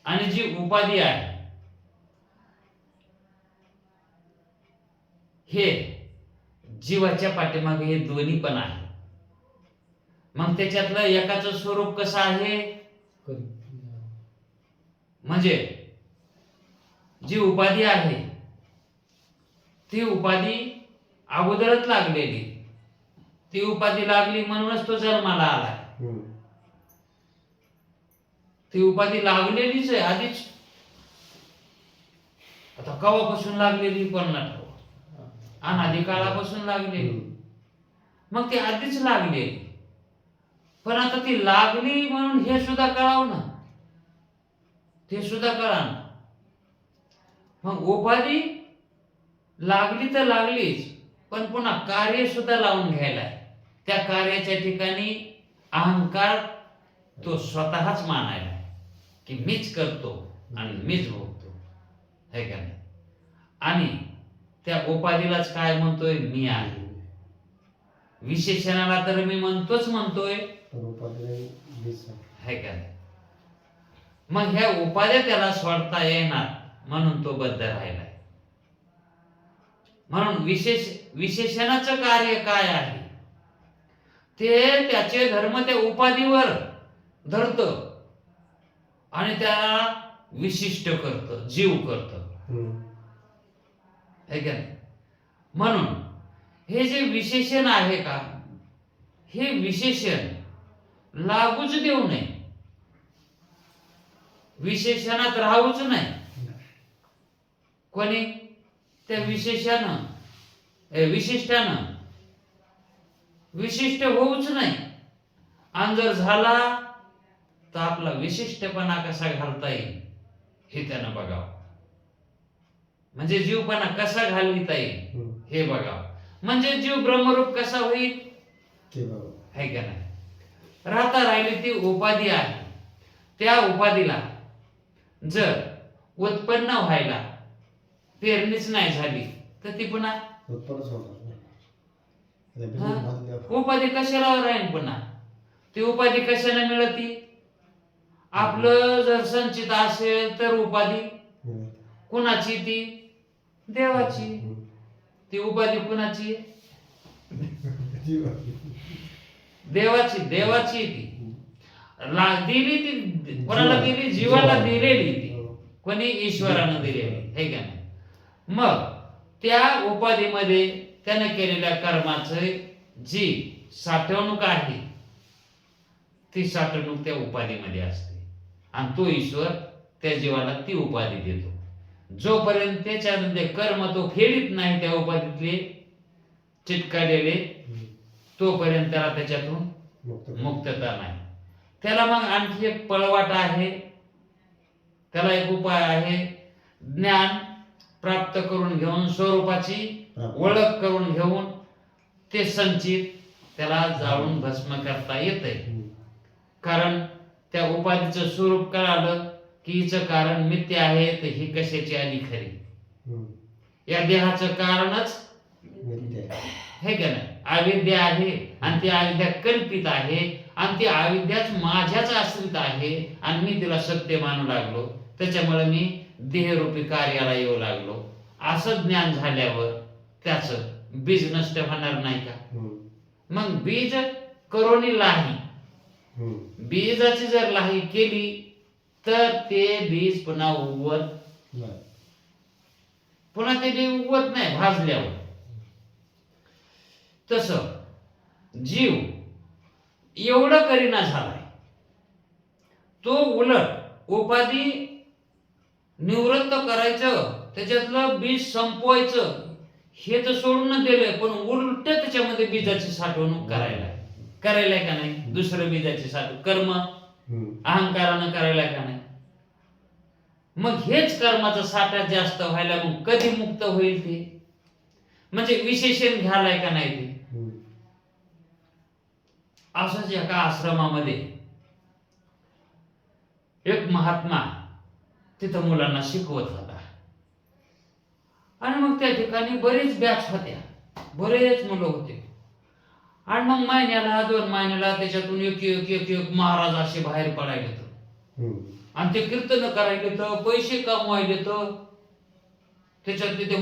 आणि जी उपाधी आहे हे जीवाच्या पाठीमागे हे दोन्ही पण आहे. मग त्याच्यातलं एकाचं स्वरूप कसं आहे? म्हणजे जी उपाधी आहे ती उपाधी अगोदरच लागलेली, ती उपाधी लागली म्हणूनच तो जन्माला आला. हम्म. ती उपाधी लागलेलीच आहे आधीच. आता कवापासून लागलेली पण ना ठाऊक, अनादी काळापासून लागलेली. हम्म. मग ती आधीच लागलेली, पण आता ती लागली म्हणून हे सुद्धा कळावं ना, ते सुद्धा कळा ना. मग उपाधी लागली तर लागलीच, पण पुन्हा कार्य सुद्धा लावून घ्यायला. त्या कार्याच्या ठिकाणी अहंकार तो स्वतःच मानायला की मीच करतो आणि मीच भोगतो, है का नाही? आणि त्या उपाधीलाच काय म्हणतोय? मी आहे. विशेषणाला तर मी म्हणतोय, है का नाही? मग ह्या उपाध्या त्याला सोडता येणार म्हणून तो बद्ध राहिलाय. म्हणून विशेषणाचं कार्य काय आहे ते त्याचे धर्म त्या उपाधीवर धरत आणि त्याला विशिष्ट करत, जीव करत, है का नाही? म्हणून हे जे विशेषण आहे का, हे विशेषण लागूच देऊ नये, विशेषणात राहूच नाही. कोणी? त्या विशेषानं विशिष्टानं विशिष्ट होऊच नाही. आणि जर झाला तर आपला विशिष्टपणा कसा घालता येईल हे त्यानं बघावं. म्हणजे जीवपणा कसा घालविता येईल हे बघावं. म्हणजे जीव ब्रह्मरूप कसा होईल है का नाही? राहता राहिली ती उपाधी आहे, त्या उपाधीला जर उत्पन्न व्हायला पेरणीच नाही झाली तर ती पुन्हा उपाधी कशाला राहील? पुन्हा ती उपाधी कशाला मिळती? आपलं जर संचित असेल तर उपाधी कुणाची? ती देवाची. ती उपाधी कुणाची आहे? देवाची. देवाची आहे ती. दिली ती कोणाला दिली? जीवाला दिलेली ती. कोणी? ईश्वरानं दिलेली, हे का नाही? मग त्या उपाधीमध्ये त्याने केलेल्या कर्माचं जी साठवणूक आहे ती साठवणूक त्या उपाधीमध्ये असते आणि तो ईश्वर त्या जीवाला ती उपाधी देतो. जोपर्यंत त्याच्यामध्ये कर्म तो फेडीत नाही त्या उपाधीतले चिटकालेले, तोपर्यंत त्याला त्याच्यातून मुक्तता नाही. त्याला मग आणखी एक पळवाट आहे, त्याला एक उपाय आहे. ज्ञान प्राप्त करून घेऊन, स्वरूपाची ओळख करून घेऊन ते संचित त्याला जाळून भस्म करता येतंय. कारण त्या उपाधीचं स्वरूप कळालं की हिचं कारण मिथ्य आहे, तर ही कशाची आली खरी. या देहाचं कारणच हे का नाही? अविद्या आहे आणि ती अविद्या कल्पित आहे आणि ती अविद्याच माझ्याच आश्रित आहे आणि मी तिला सत्य मानू लागलो, त्याच्यामुळे मी देहरूपी कार्याला येऊ लागलो. असं ज्ञान झाल्यावर त्याचं बीज नष्ट होणार नाही का? मग बीज करोनी लाही, बीजाची जर लाही केली तर ते बीज पुन्हा उगवत, पुन्हा ते बीज उगवत नाही भाजल्यावर. तस जीव एवढं करीना झालाय, तो उलट उपाधी निवृत्त करायचं, त्याच्यातलं बीज संपवायचं हे तर सोडून दिलंय, पण उलट त्याच्यामध्ये बीजाची साठवणूक करायला का नाही? दुसरं बीजाची साठवणूक कर्म अहंकारानं करायला का नाही? मग हेच कर्माचा साठा जास्त व्हायला मग कधी मुक्त होईल ते? म्हणजे विशेषण घ्यायलाय का नाही ते? असंच एका आश्रमामध्ये एक महात्मा तिथं मुलांना शिकवत होता आणि मग त्या ठिकाणी बरेच बॅच होत्या, बरेच मुलं होते. आणि मग महिन्याला 2 महिन्याला त्याच्यातून एक एक एक एक महाराज असे बाहेर पडायले तर आणि ते कीर्तन करायले तर पैसे कमवायले तर त्याच्यात ते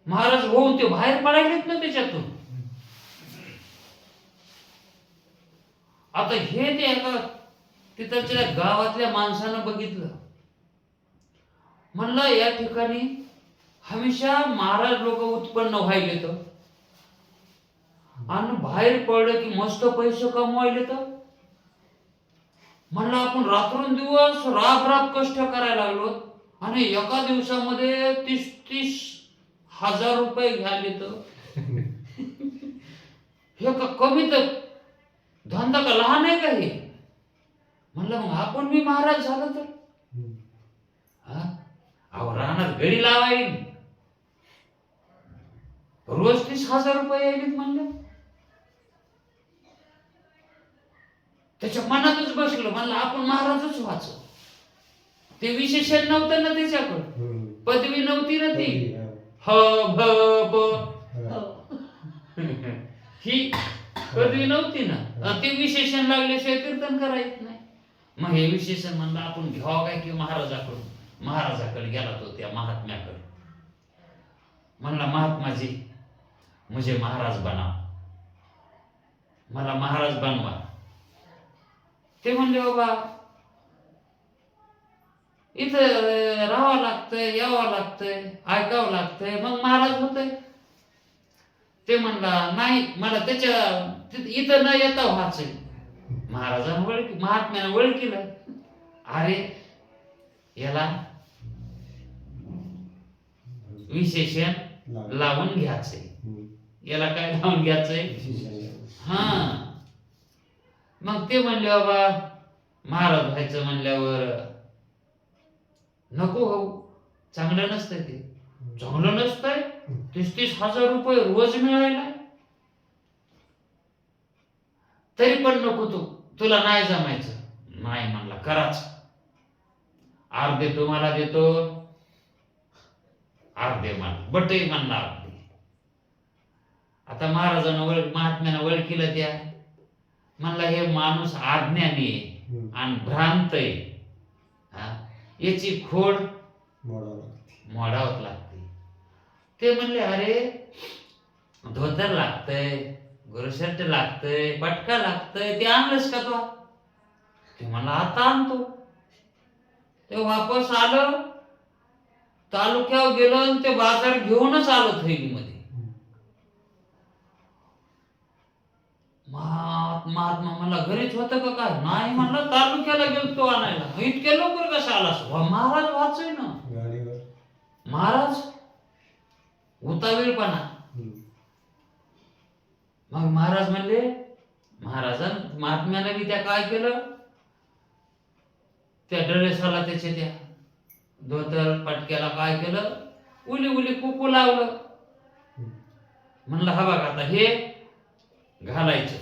महाराज होऊन ते बाहेर पडायलेत ना त्याच्यातून. आता हे ते एका तिथच्या गावातल्या माणसानं बघितलं, म्हणलं या ठिकाणी हमेशा महाराज लोक उत्पन्न व्हायले तर आणि बाहेर पडलं की मस्त पैसे कमवायले तर. म्हणलं आपण रात्रंदिवस राब कष्ट करायला लागलो आणि एका दिवसामध्ये 30-30 हजार रुपये घ्यायले तर हे का कमी? तर धंदा का लहान आहे का हे? म्हणलं मग आपण मी महाराज झालो तर अहो रानात गडी लावायली, रोज 30,000 रुपये यायलेत म्हणलं. त्याच्या मनातच बसलं, म्हणलं आपण महाराजच व्हायचं. ते विशेषण नव्हतं ना त्याच्याकडं, पदवी नव्हती ना ती ह भ ब ही पदवी नव्हती ना, ते विशेषण लागल्याशिवाय कीर्तन करायचं नाही. मग हे विशेषण म्हणलं आपण घ्यावं काय की महाराजाकडून. महाराजाकडे गेला तो त्या महात्म्याकडे, म्हणला महात्माजी मुझे महाराज बनाव, मला महाराज बनवा. ते म्हणले बाबा इथं राहावं लागतंय, यावं लागतंय, ऐकावं लागतंय, मग महाराज होतंय. ते म्हणला नाही, मला त्याच्या इथं न येता व्हायचंय. महाराजांना महात्म्यानं ओळखीलं, अरे याला विशेषण लावून घ्यायचंय, याला काय लावून घ्यायचंय? हा. मग ते म्हणले बाबा महाराज व्हायचं म्हणल्यावर नको हो, चांगलं नसतंय ते. चांगलं नसतंय? 30,000 रुपये रोज मिळायला तरी पण नको, तुला नाही जमायचं. नाही म्हणला, कराच. अर्धे तुम्हाला देतो, अर्धे मला बटही म्हणला अर्धे. आता महाराजांना महात्म्यानं ओळखीलं त्या, म्हणला हे माणूस अज्ञानी आहे आणि भ्रांत आहे, याची खोड मोडावं लागते. मोडावत लागते. ते म्हणले अरे धोतर लागतंय, गुरुशर्ट लागतंय, पटका लागतंय, ते आणलंस का तू? ते म्हणला आता आणतो. ते वापस आलं, तालुक्यावर गेलो आणि ते बाजार घेऊनच आलो थैलीमध्ये. महात्मा मला घरीच होतं का काय? नाही म्हणलं, तालुक्याला गेलतो आणायला. इतक्या लवकर कसं आलास? महाराज वाचय ना. गाडीवर. महाराज उतावीळपणा. मग महाराज म्हणले, महात्म्याने बी त्या काय केलं, त्या ड्रेसाला त्याच्या त्या धोतर पटक्याला काय केलं, उली उली कुकू लावलं. म्हणलं हा बघा आता हे घालायचं,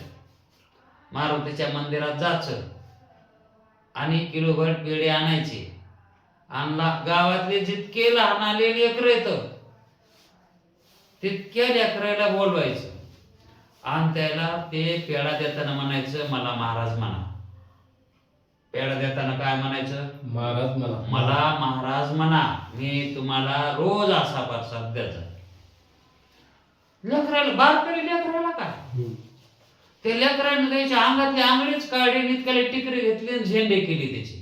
मारुतीच्या मंदिरात जायचं आणि किलोभर पेढे आणायचे. आणला, गावातले जितके लहान आले लेकर येतं तितक्या लेकराला बोलवायचं आणि त्याला ते पेढा देताना म्हणायचं मला महाराज म्हणा. पेढा देताना काय म्हणायचं? महाराज मला. मला महाराज म्हणा, मी तुम्हाला रोज असा प्रसाद द्यायचा. लेकराला, बारकरी लेकराला काय, ते लेकराने त्याच्या अंगातले आंगडेच काढले, इतक्याला टिकरे घेतली आणि झेंडे केले त्याचे.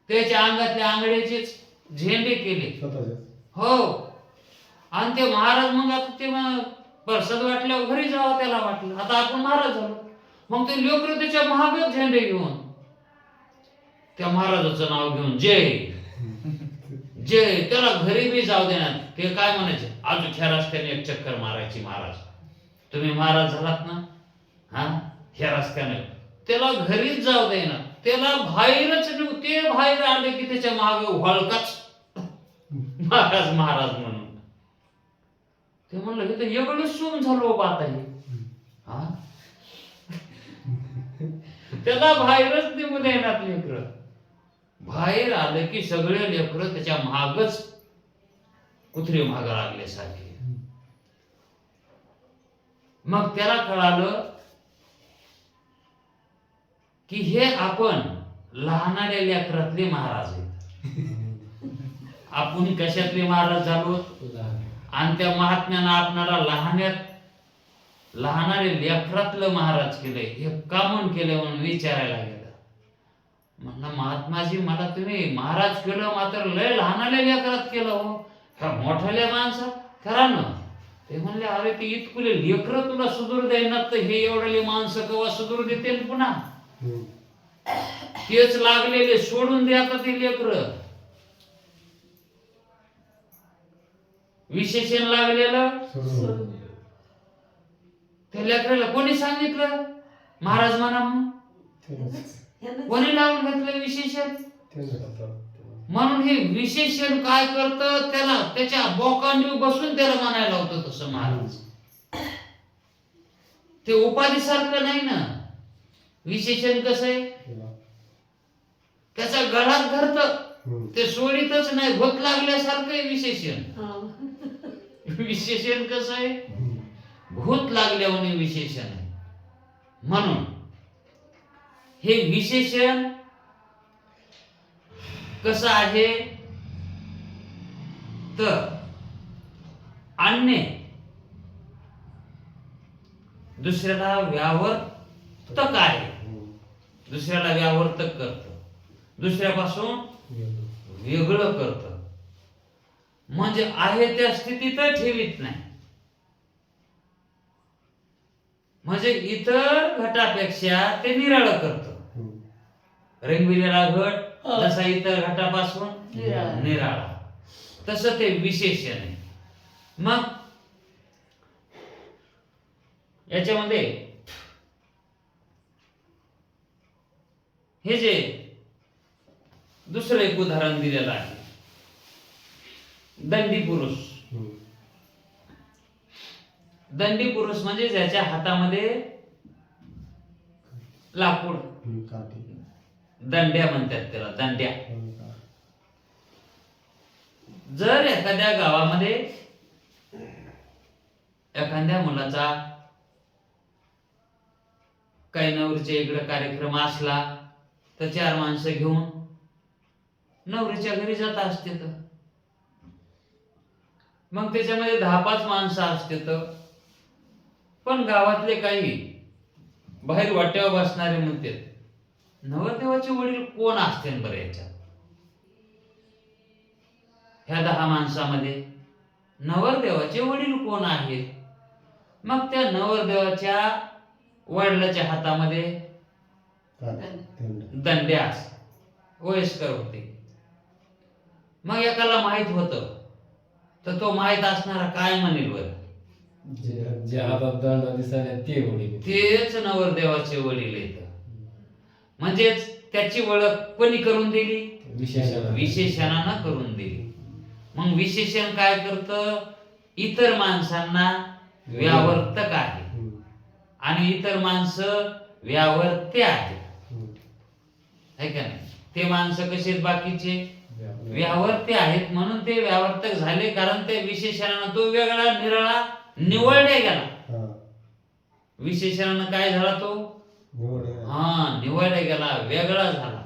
त्याच्या अंगातले आंगड्याचेच झेंडे केले. स्वतःच. हो. आणि ते महाराज मग आता ते प्रसाद वाटल्यावर घरी जावं त्याला वाटलं, आता आपण महाराज झालो. मग ते लेकरं त्याच्या महागच झेंडे घेऊन त्या महाराजाचं नाव घेऊन जय जय, त्याला घरी बी जाऊ देणार. ते काय म्हणायचे, अजून ह्या रस्त्याने एक चक्कर मारायची महाराज, तुम्ही महाराज झालात ना, हा ह्या रस्त्याने. त्याला घरीच जाऊ देणार, त्याला बाहेरच नेऊ. ते बाहेर आले की त्याच्या मागे व्हळकाच महाराज महाराज म्हणून. ते म्हणलं हे तर एवढं सोम झालो बाबा आता हे. हा त्याला बाहेरच निघू देणार लेकर. बाहेर आलं की सगळे लेकर त्याच्या मागच कुत्रे माग लागले सारखे. मग त्याला कळालं की हे आपण लहानाल्या लेकरातले महाराज आहेत. आपण कशातले महाराज झालो? आणि त्या महात्म्यानं आपणाला लहानारे लेकरातलं महाराज केलंय. हे का म्हणून केलं म्हणून विचारायला गेलं. म्हणलं महात्माजी मला तुम्ही महाराज केलं, मात्र लय लहानाल्या लेकरात केलं हो, ह्या मोठ्याल्या माणसात करा ना. ते म्हणले अरे ते इतकुले लेकरं तुला सुधरू देणार, तर हे एवढे माणसं केव्हा सुधरू देते पुन्हा? तेच लागलेले सोडून दे आता ते लेकरं. विशेषण लागलेलं त्या लेकराला कोणी सांगितलं महाराज म्हणा म्हणून? कोणी लावून घेतलं विशेषण? म्हणून हे विशेषण काय करतं, त्याला त्याच्या बोकांडी बसून त्याला म्हणायला होतं तसं महाराज. ते उपाधी सारखं नाही ना. विशेषण कसं आहे, त्याचा गळात धरत, ते सोडीतच नाही, भूत लागल्यासारखं आहे विशेषण. विशेषण कसं आहे, भूत लागल्याने विशेषण आहे. म्हणून हे विशेषण कसं आहे तर आणणे दुसऱ्याला व्यावर्तक आहे, दुसऱ्याला व्यावर्तक करतं, दुसऱ्यापासून वेगळं करतं. म्हणजे आहे त्या स्थितीत ठेवीत नाही. म्हणजे इतर घटापेक्षा ते निराळं करतं. रंगविलेला घट जसा इतर घटापासून निराळा, तसं ते विशेषण आहे. मग याच्यामध्ये हे जे दुसरं एक उदाहरण दिलेलं आहे, दंडी पुरुष. दंडी पुरुष म्हणजे ज्याच्या हातामध्ये लाकूड, दंड्या म्हणतात त्याला, दंड्या. जर एखाद्या गावामध्ये एखाद्या मुलाचा काही नवरीच्या इकडे कार्यक्रम असला तर 4 माणसं घेऊन नवरीच्या घरी जात असते. मग त्याच्यामध्ये 10-5 माणसं असते तर पण गावातले काही बाहेर वाट्यावर बसणारे म्हणतात नवरदेवाचे वडील कोण असते बरं याच्यात, ह्या 10 माणसामध्ये नवरदेवाचे वडील कोण आहेत? मग त्या नवरदेवाच्या वडिलाच्या हातामध्ये दंड्या वयस्कर होते. मग एकाला माहित होतं तर तो माहित असणारा काय म्हणेल बरं, जे हातात दंड दिसायला ते वडील, तेच नवरदेवाचे वडील येत. म्हणजेच त्याची ओळख कोणी करून दिली? विशेषणानं करून दिली. मग विशेषण काय करतं? इतर माणसांना व्यावर्तक आहे आणि इतर माणसं व्यावर्त्य आहेत, है का नाही? ते माणसं कसे आहेत? बाकीचे व्यावर्त्य आहेत, म्हणून ते व्यावर्तक झाले. कारण ते विशेषणानं तो वेगळा निराळा निवडला गेला. विशेषणानं काय झाला? तो निवडला गेला, वेगळा झाला.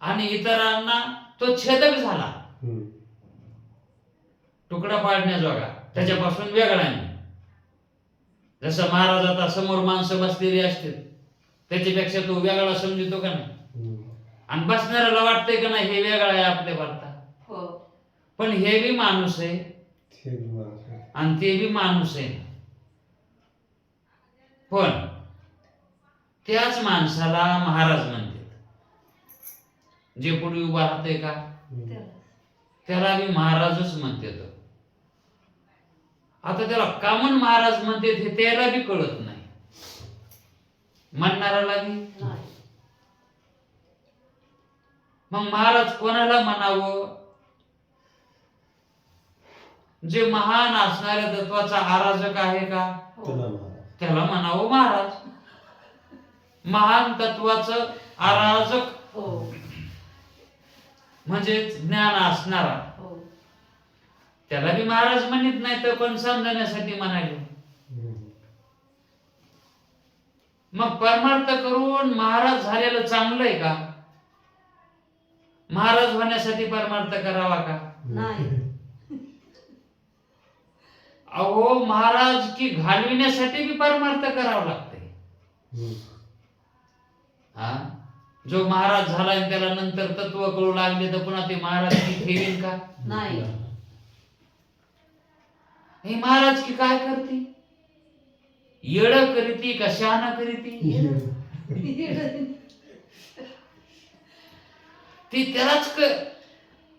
आणि इतरांना तो छेदक झाला, तुकडा पाडण्याजोगा, त्याच्यापासून वेगळा नाही. जसं महाराज आता समोर माणसं बसलेली असते त्याच्यापेक्षा तो वेगळा समजतो का नाही? आणि बसणाऱ्याला वाटतंय का नाही हे वेगळा आहे आपल्या भारतात, पण हे बी माणूस आहे आणि ते बी माणूस आहे. पण त्याच माणसाला महाराज म्हणतात. जे पुढे उभा राहतोय का त्याला बी महाराजच म्हणतात. आता त्याला कामन महाराज म्हणते हे त्याला बी कळत नाही, म्हणणाऱ्याला बी. मग महाराज कोणाला म्हणावं? जे महान असणाऱ्या तत्वाचा आराधक आहे का त्याला म्हणावं महाराज. महान तत्वाचं आराधक म्हणजे ज्ञान असणारा त्याला बी महाराज म्हणत नाही तर पण समजण्यासाठी म्हणाले. मग परमार्थ करून महाराज झालेलं चांगलं आहे का? महाराज होण्यासाठी परमार्थ करावा का? नाही. अहो महाराज की घालविण्यासाठी बी परमार्थ करावा लागते. जो महाराज झाला आणि त्याला नंतर तत्व कळू लागले तर पुन्हा ते महाराज की ठेवीन का? नाही. हे महाराज की काय करते? येड करीती का शहाणा करीती? ती त्यालाच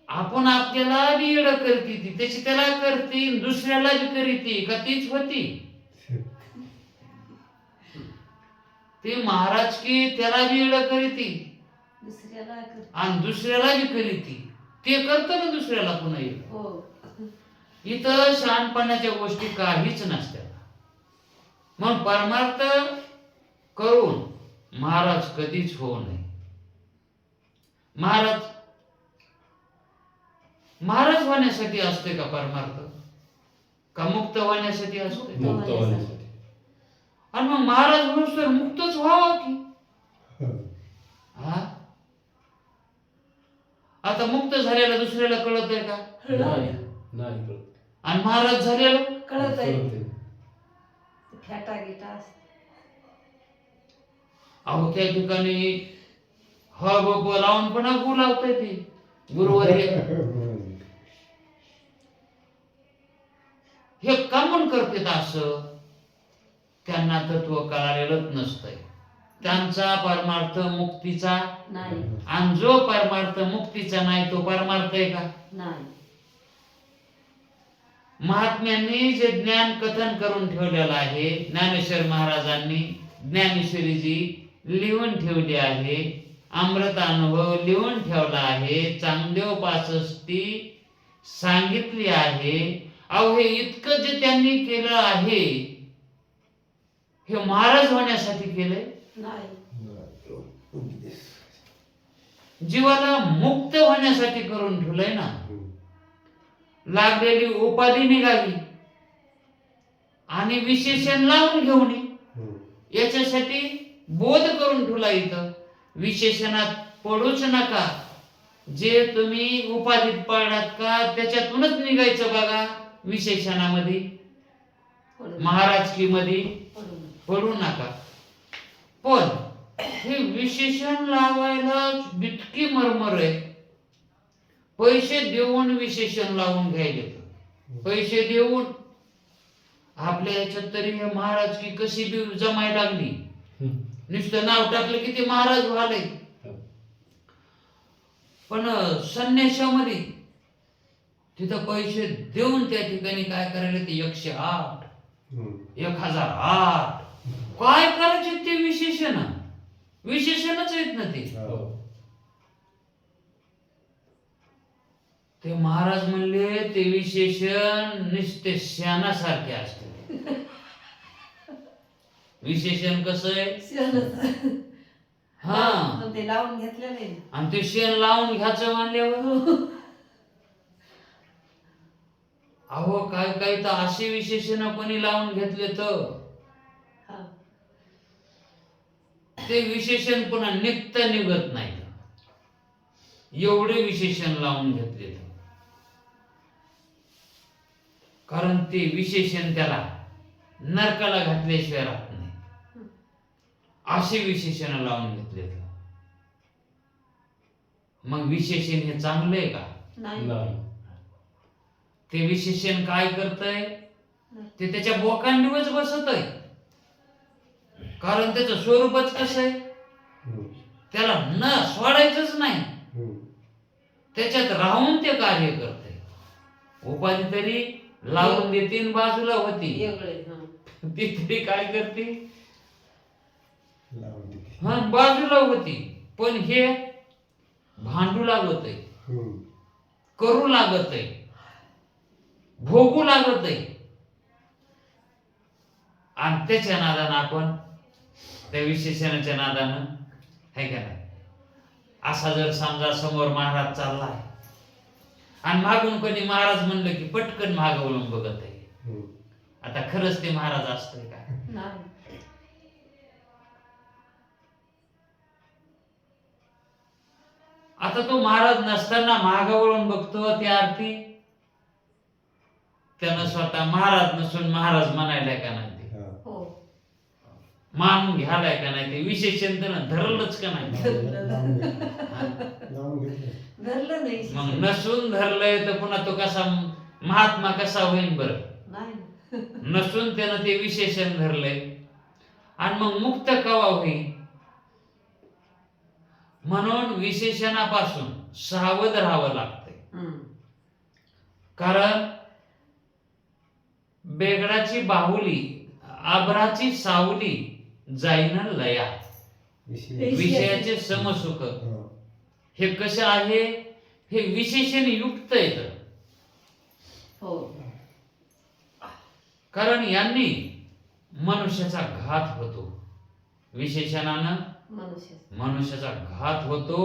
आपण आपल्याला बी येड करते, ती त्याची त्याला करते, दुसऱ्याला बी करीती का तीच होती? ते महाराज की त्याला बी येड करीती आणि दुसऱ्याला बी करीती. ते करत ना दुसऱ्याला पुन्हा येड. इथं शहाणपणाच्या गोष्टी काहीच नसत्या. मग परमार्थ करून महाराज कधीच होऊ नये. महाराज होण्यासाठी असते का परमार्थ? का मुक्त होण्यासाठी असते? मुक्त होण्यासाठी. आणि मग महाराज म्हणून तर मुक्तच व्हावं की. आता मुक्त झालेला दुसऱ्याला कळत आहे का? नाही कळत. आणि महाराज झालेलं कळत आहे. फेटा गिटा अहो त्या ठिकाणी हा बाबा लावून पुन्हा बोलावताय ते गुरुवर. हे कामून करतात असं? त्यांना तत्व कळालेलंच नसतंय. त्यांचा परमार्थ मुक्तीचा नाही. आणि जो परमार्थ मुक्तीचा नाही तो परमार्थ आहे का? नाही. महात्म्यांनी जे ज्ञान कथन करून ठेवलेलं आहे, ज्ञानेश्वर महाराजांनी ज्ञानेश्वरीजी लिहून ठेवली आहे, अमृत अनुभव लिहून ठेवला आहे, चांगदेव 65 सांगितली आहे. अहो हे इतकं जे त्यांनी केलं आहे हे महाराज होण्यासाठी केलंय? नाही. जीवाला मुक्त होण्यासाठी करून ठेवलंय ना. लागलेली उपाधी निघाली आणि विशेषण लावून घेऊन याच्यासाठी बोध करून ठेवला. इथं विशेषणात पडूच नका, जे तुम्ही उपाधीत पाळलात का त्याच्यातूनच निघायचं बघा. विशेषणामध्ये पडून महाराजकीमध्ये पडून पडू नका. पण हे विशेषण लावायला इतकी मरमर आहे. पैसे देऊन विशेषण लावून घ्यायले. पैसे देऊन आपल्या याच्यात तरी हे महाराज की कशी बी जमाय लागली. नुसतं नाव टाकलं की ते महाराज व्हाले. पण संन्यासामध्ये तिथं पैसे देऊन त्या ठिकाणी काय करायला ते 108 1008 काय करायचे ते विशेषणच आहेत ना ते. ते महाराज म्हणले ते विशेषण नुसते शानासारखे असते. विशेषण कसं आहे शेणच. हा पण ते लावून घेतलेलं आहे. आणि ते शेण लावून घ्यायचं म्हणल्यावर अहो काय काय तर असे विशेषण कोणी लावून घेतले तर हा. ते विशेषण पुन्हा निघत नाही. एवढे विशेषण लावून घेतले कारण ते विशेषण त्याला नरकाला घातल्याशिवाय राहत नाही. असे विशेषण लावून घेतले. मग विशेषण हे चांगलं आहे का? नाही. ते विशेषण काय करतंय ते त्याच्या बोकांडीवच बसत आहे. कारण त्याचं स्वरूपच कसं आहे त्याला न सोडायचंच नाही. त्याच्यात राहून ते कार्य करते. उपाधी तरी लावून देते बाजूला होती वेगळे. ती तरी काय करते लावून देते. हा बाजूला होती. पण हे भांडू लागत आहे, करू लागत आहे, भोगू लागत आहे. आणि त्याच्या नादानं आपण त्या विशेषणाच्या नादानं है का नाही. असा जर समजा समोर महाराज चाललाय आणि मागून कोणी महाराज म्हणलं की पटकन मागं वळून बघत आहे. आता खरंच ते महाराज असतंय का? नाही. आता तो महाराज नसताना मागं वळून बघतो त्या अर्थी त्यानं स्वतः महाराज नसून महाराज म्हणायलाय का नाही ते हो. मानून घ्यायलाय का नाही ते विशेषण त्यानं धरलंच का नाही. लावून घेतले. धरलं नाही. मग नसून धरलंय तर पुन्हा तो कसा महात्मा कसा होईल बरं. नाही. नसून त्यानं ते विशेषण धरलंय आणि मग मुक्त कवा होईल. म्हणून विशेषणापासून सावध राहावं लागतंय. कारण बेगडाची बाहुली आभराची सावली जाईन लया. विषयाचे समसुख हे कसं आहे हे विशेषण युक्त येत. हो. कारण यांनी मनुष्याचा घात होतो. विशेषणानं मनुष्याचा घात होतो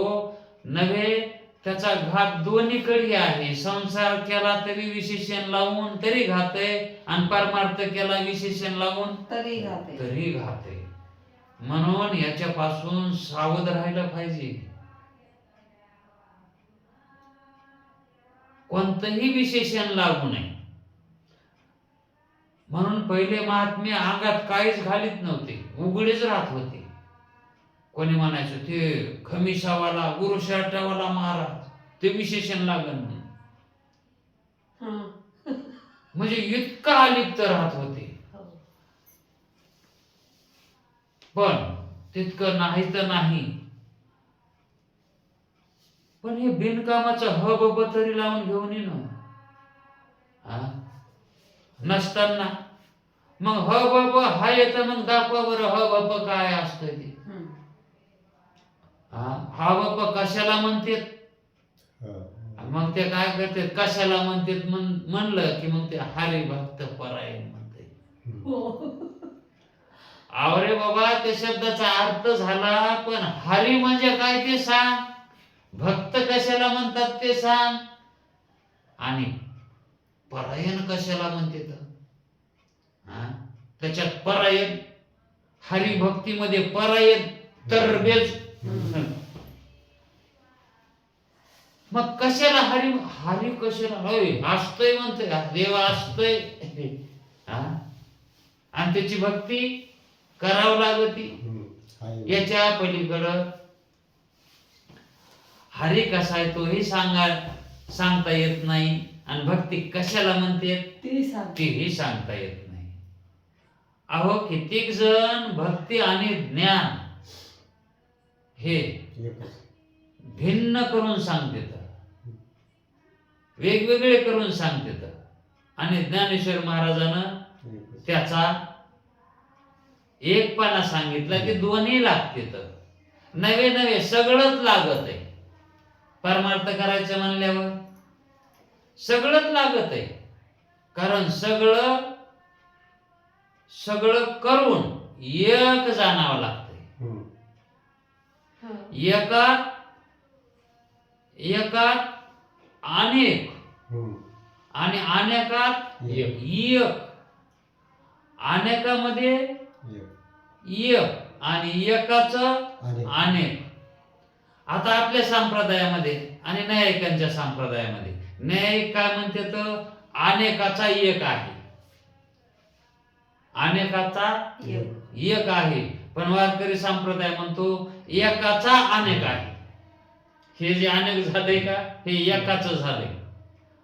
नव्हे. त्याचा घात दोन्हीकडे आहे. संसार केला तरी विशेषण लावून तरी घात आहे आणि परमार्थ केला विशेषण लावून तरी घाते. तरी घात आहे. म्हणून याच्यापासून सावध राहायला पाहिजे. कोणतंही विशेषण लागू नये. म्हणून पहिले महात्मे अंगात काहीच घालीत नव्हते, उघडेच राहत होते. कोणी म्हणायचं ते खमिसावाला गुरुशर्टावाला महाराज ते विशेषण लागन म्हणून. म्हणजे इतका अलिप्त राहत होते. पण तितकं नाही तर नाही. पण हे बिनकामाचं ह ब तरी लावून घेऊन ये ना नसताना मग ह ब हा येतं. मग दाखवा बरं ह ब काय असतं ते. हा बाप्पा कशाला म्हणतात. मग ते काय करतात कशाला म्हणतात म्हणलं की मग ते हरी भक्त परायण म्हणते. अरे बाबा त्या शब्दाचा अर्थ झाला पण हरी म्हणजे काय ते सांग. भक्त कशाला म्हणतात ते सांग. आणि परायण कशाला म्हणते त्याच्यात परायण हरिभक्तीमध्ये परायण तरबेज मग कशाला हरी हरी कशाला होय असतोय म्हणतोय देव असतोय हा? आणि त्याची भक्ती करावं लागती. आहे. याच्या पलीकडं हरी कसा आहे तोही सांगता येत नाही आणि भक्ती कशाला म्हणते ते सांग. तेही सांगता येत नाही. अहो कित्येक जण भक्ती आणि ज्ञान हे एकच. भिन्न करून सांगतात, वेगवेगळे करून सांगतात. आणि ज्ञानेश्वर महाराजानं एकच. त्याचा एकपणा सांगितला की दोन्ही लागतात. नवे नवे सगळंच लागत आहे. परमार्थ करायचं म्हणल्यावर सगळंच लागत आहे. कारण सगळं सगळं करून एक जाणावं लागतंय. हम्म. एकात एकात अनेक हम्म. आणि अनेकात एक. एक. अनेकामध्ये एक. एक आणि एकाच आणि अनेक. आता आपल्या संप्रदायामध्ये आणि न्यायिकांच्या संप्रदायामध्ये न्यायिक काय म्हणते तर अनेकाचा एक आहे, अनेकाचा एक. एक आहे. पण वारकरी संप्रदाय म्हणतो एकाचा अनेक आहे. हे जे अनेक झालंय का हे एकाच झालंय.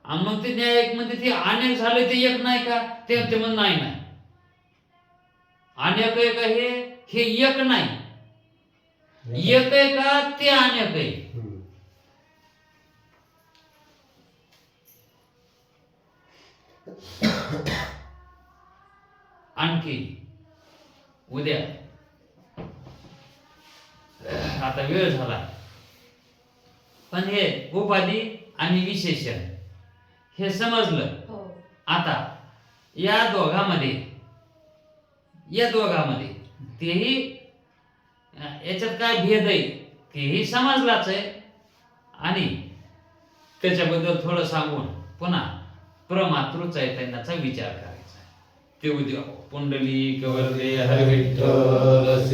आणि मग ते न्यायिक म्हणते ते अनेक झाले ते एक नाही का ते म्हण नाही नाही अनेक आहे का हे एक नाही. एक आहे का ते अनेक आहे. हम्म. आणखी उद्या आता वेळ झाला पण हे उपाधी आणि विशेषण हे समजलं. हो. आता या दोघांमध्ये तेही याच्यात काय भेद आहे तेही समजलाच आहे. आणि त्याच्याबद्दल थोडं सांगून पुन्हा प्रमातृ चैतन्याचा विचार करायचा. ते उद्या पुंडलिक वरदे हरी विठ्ठल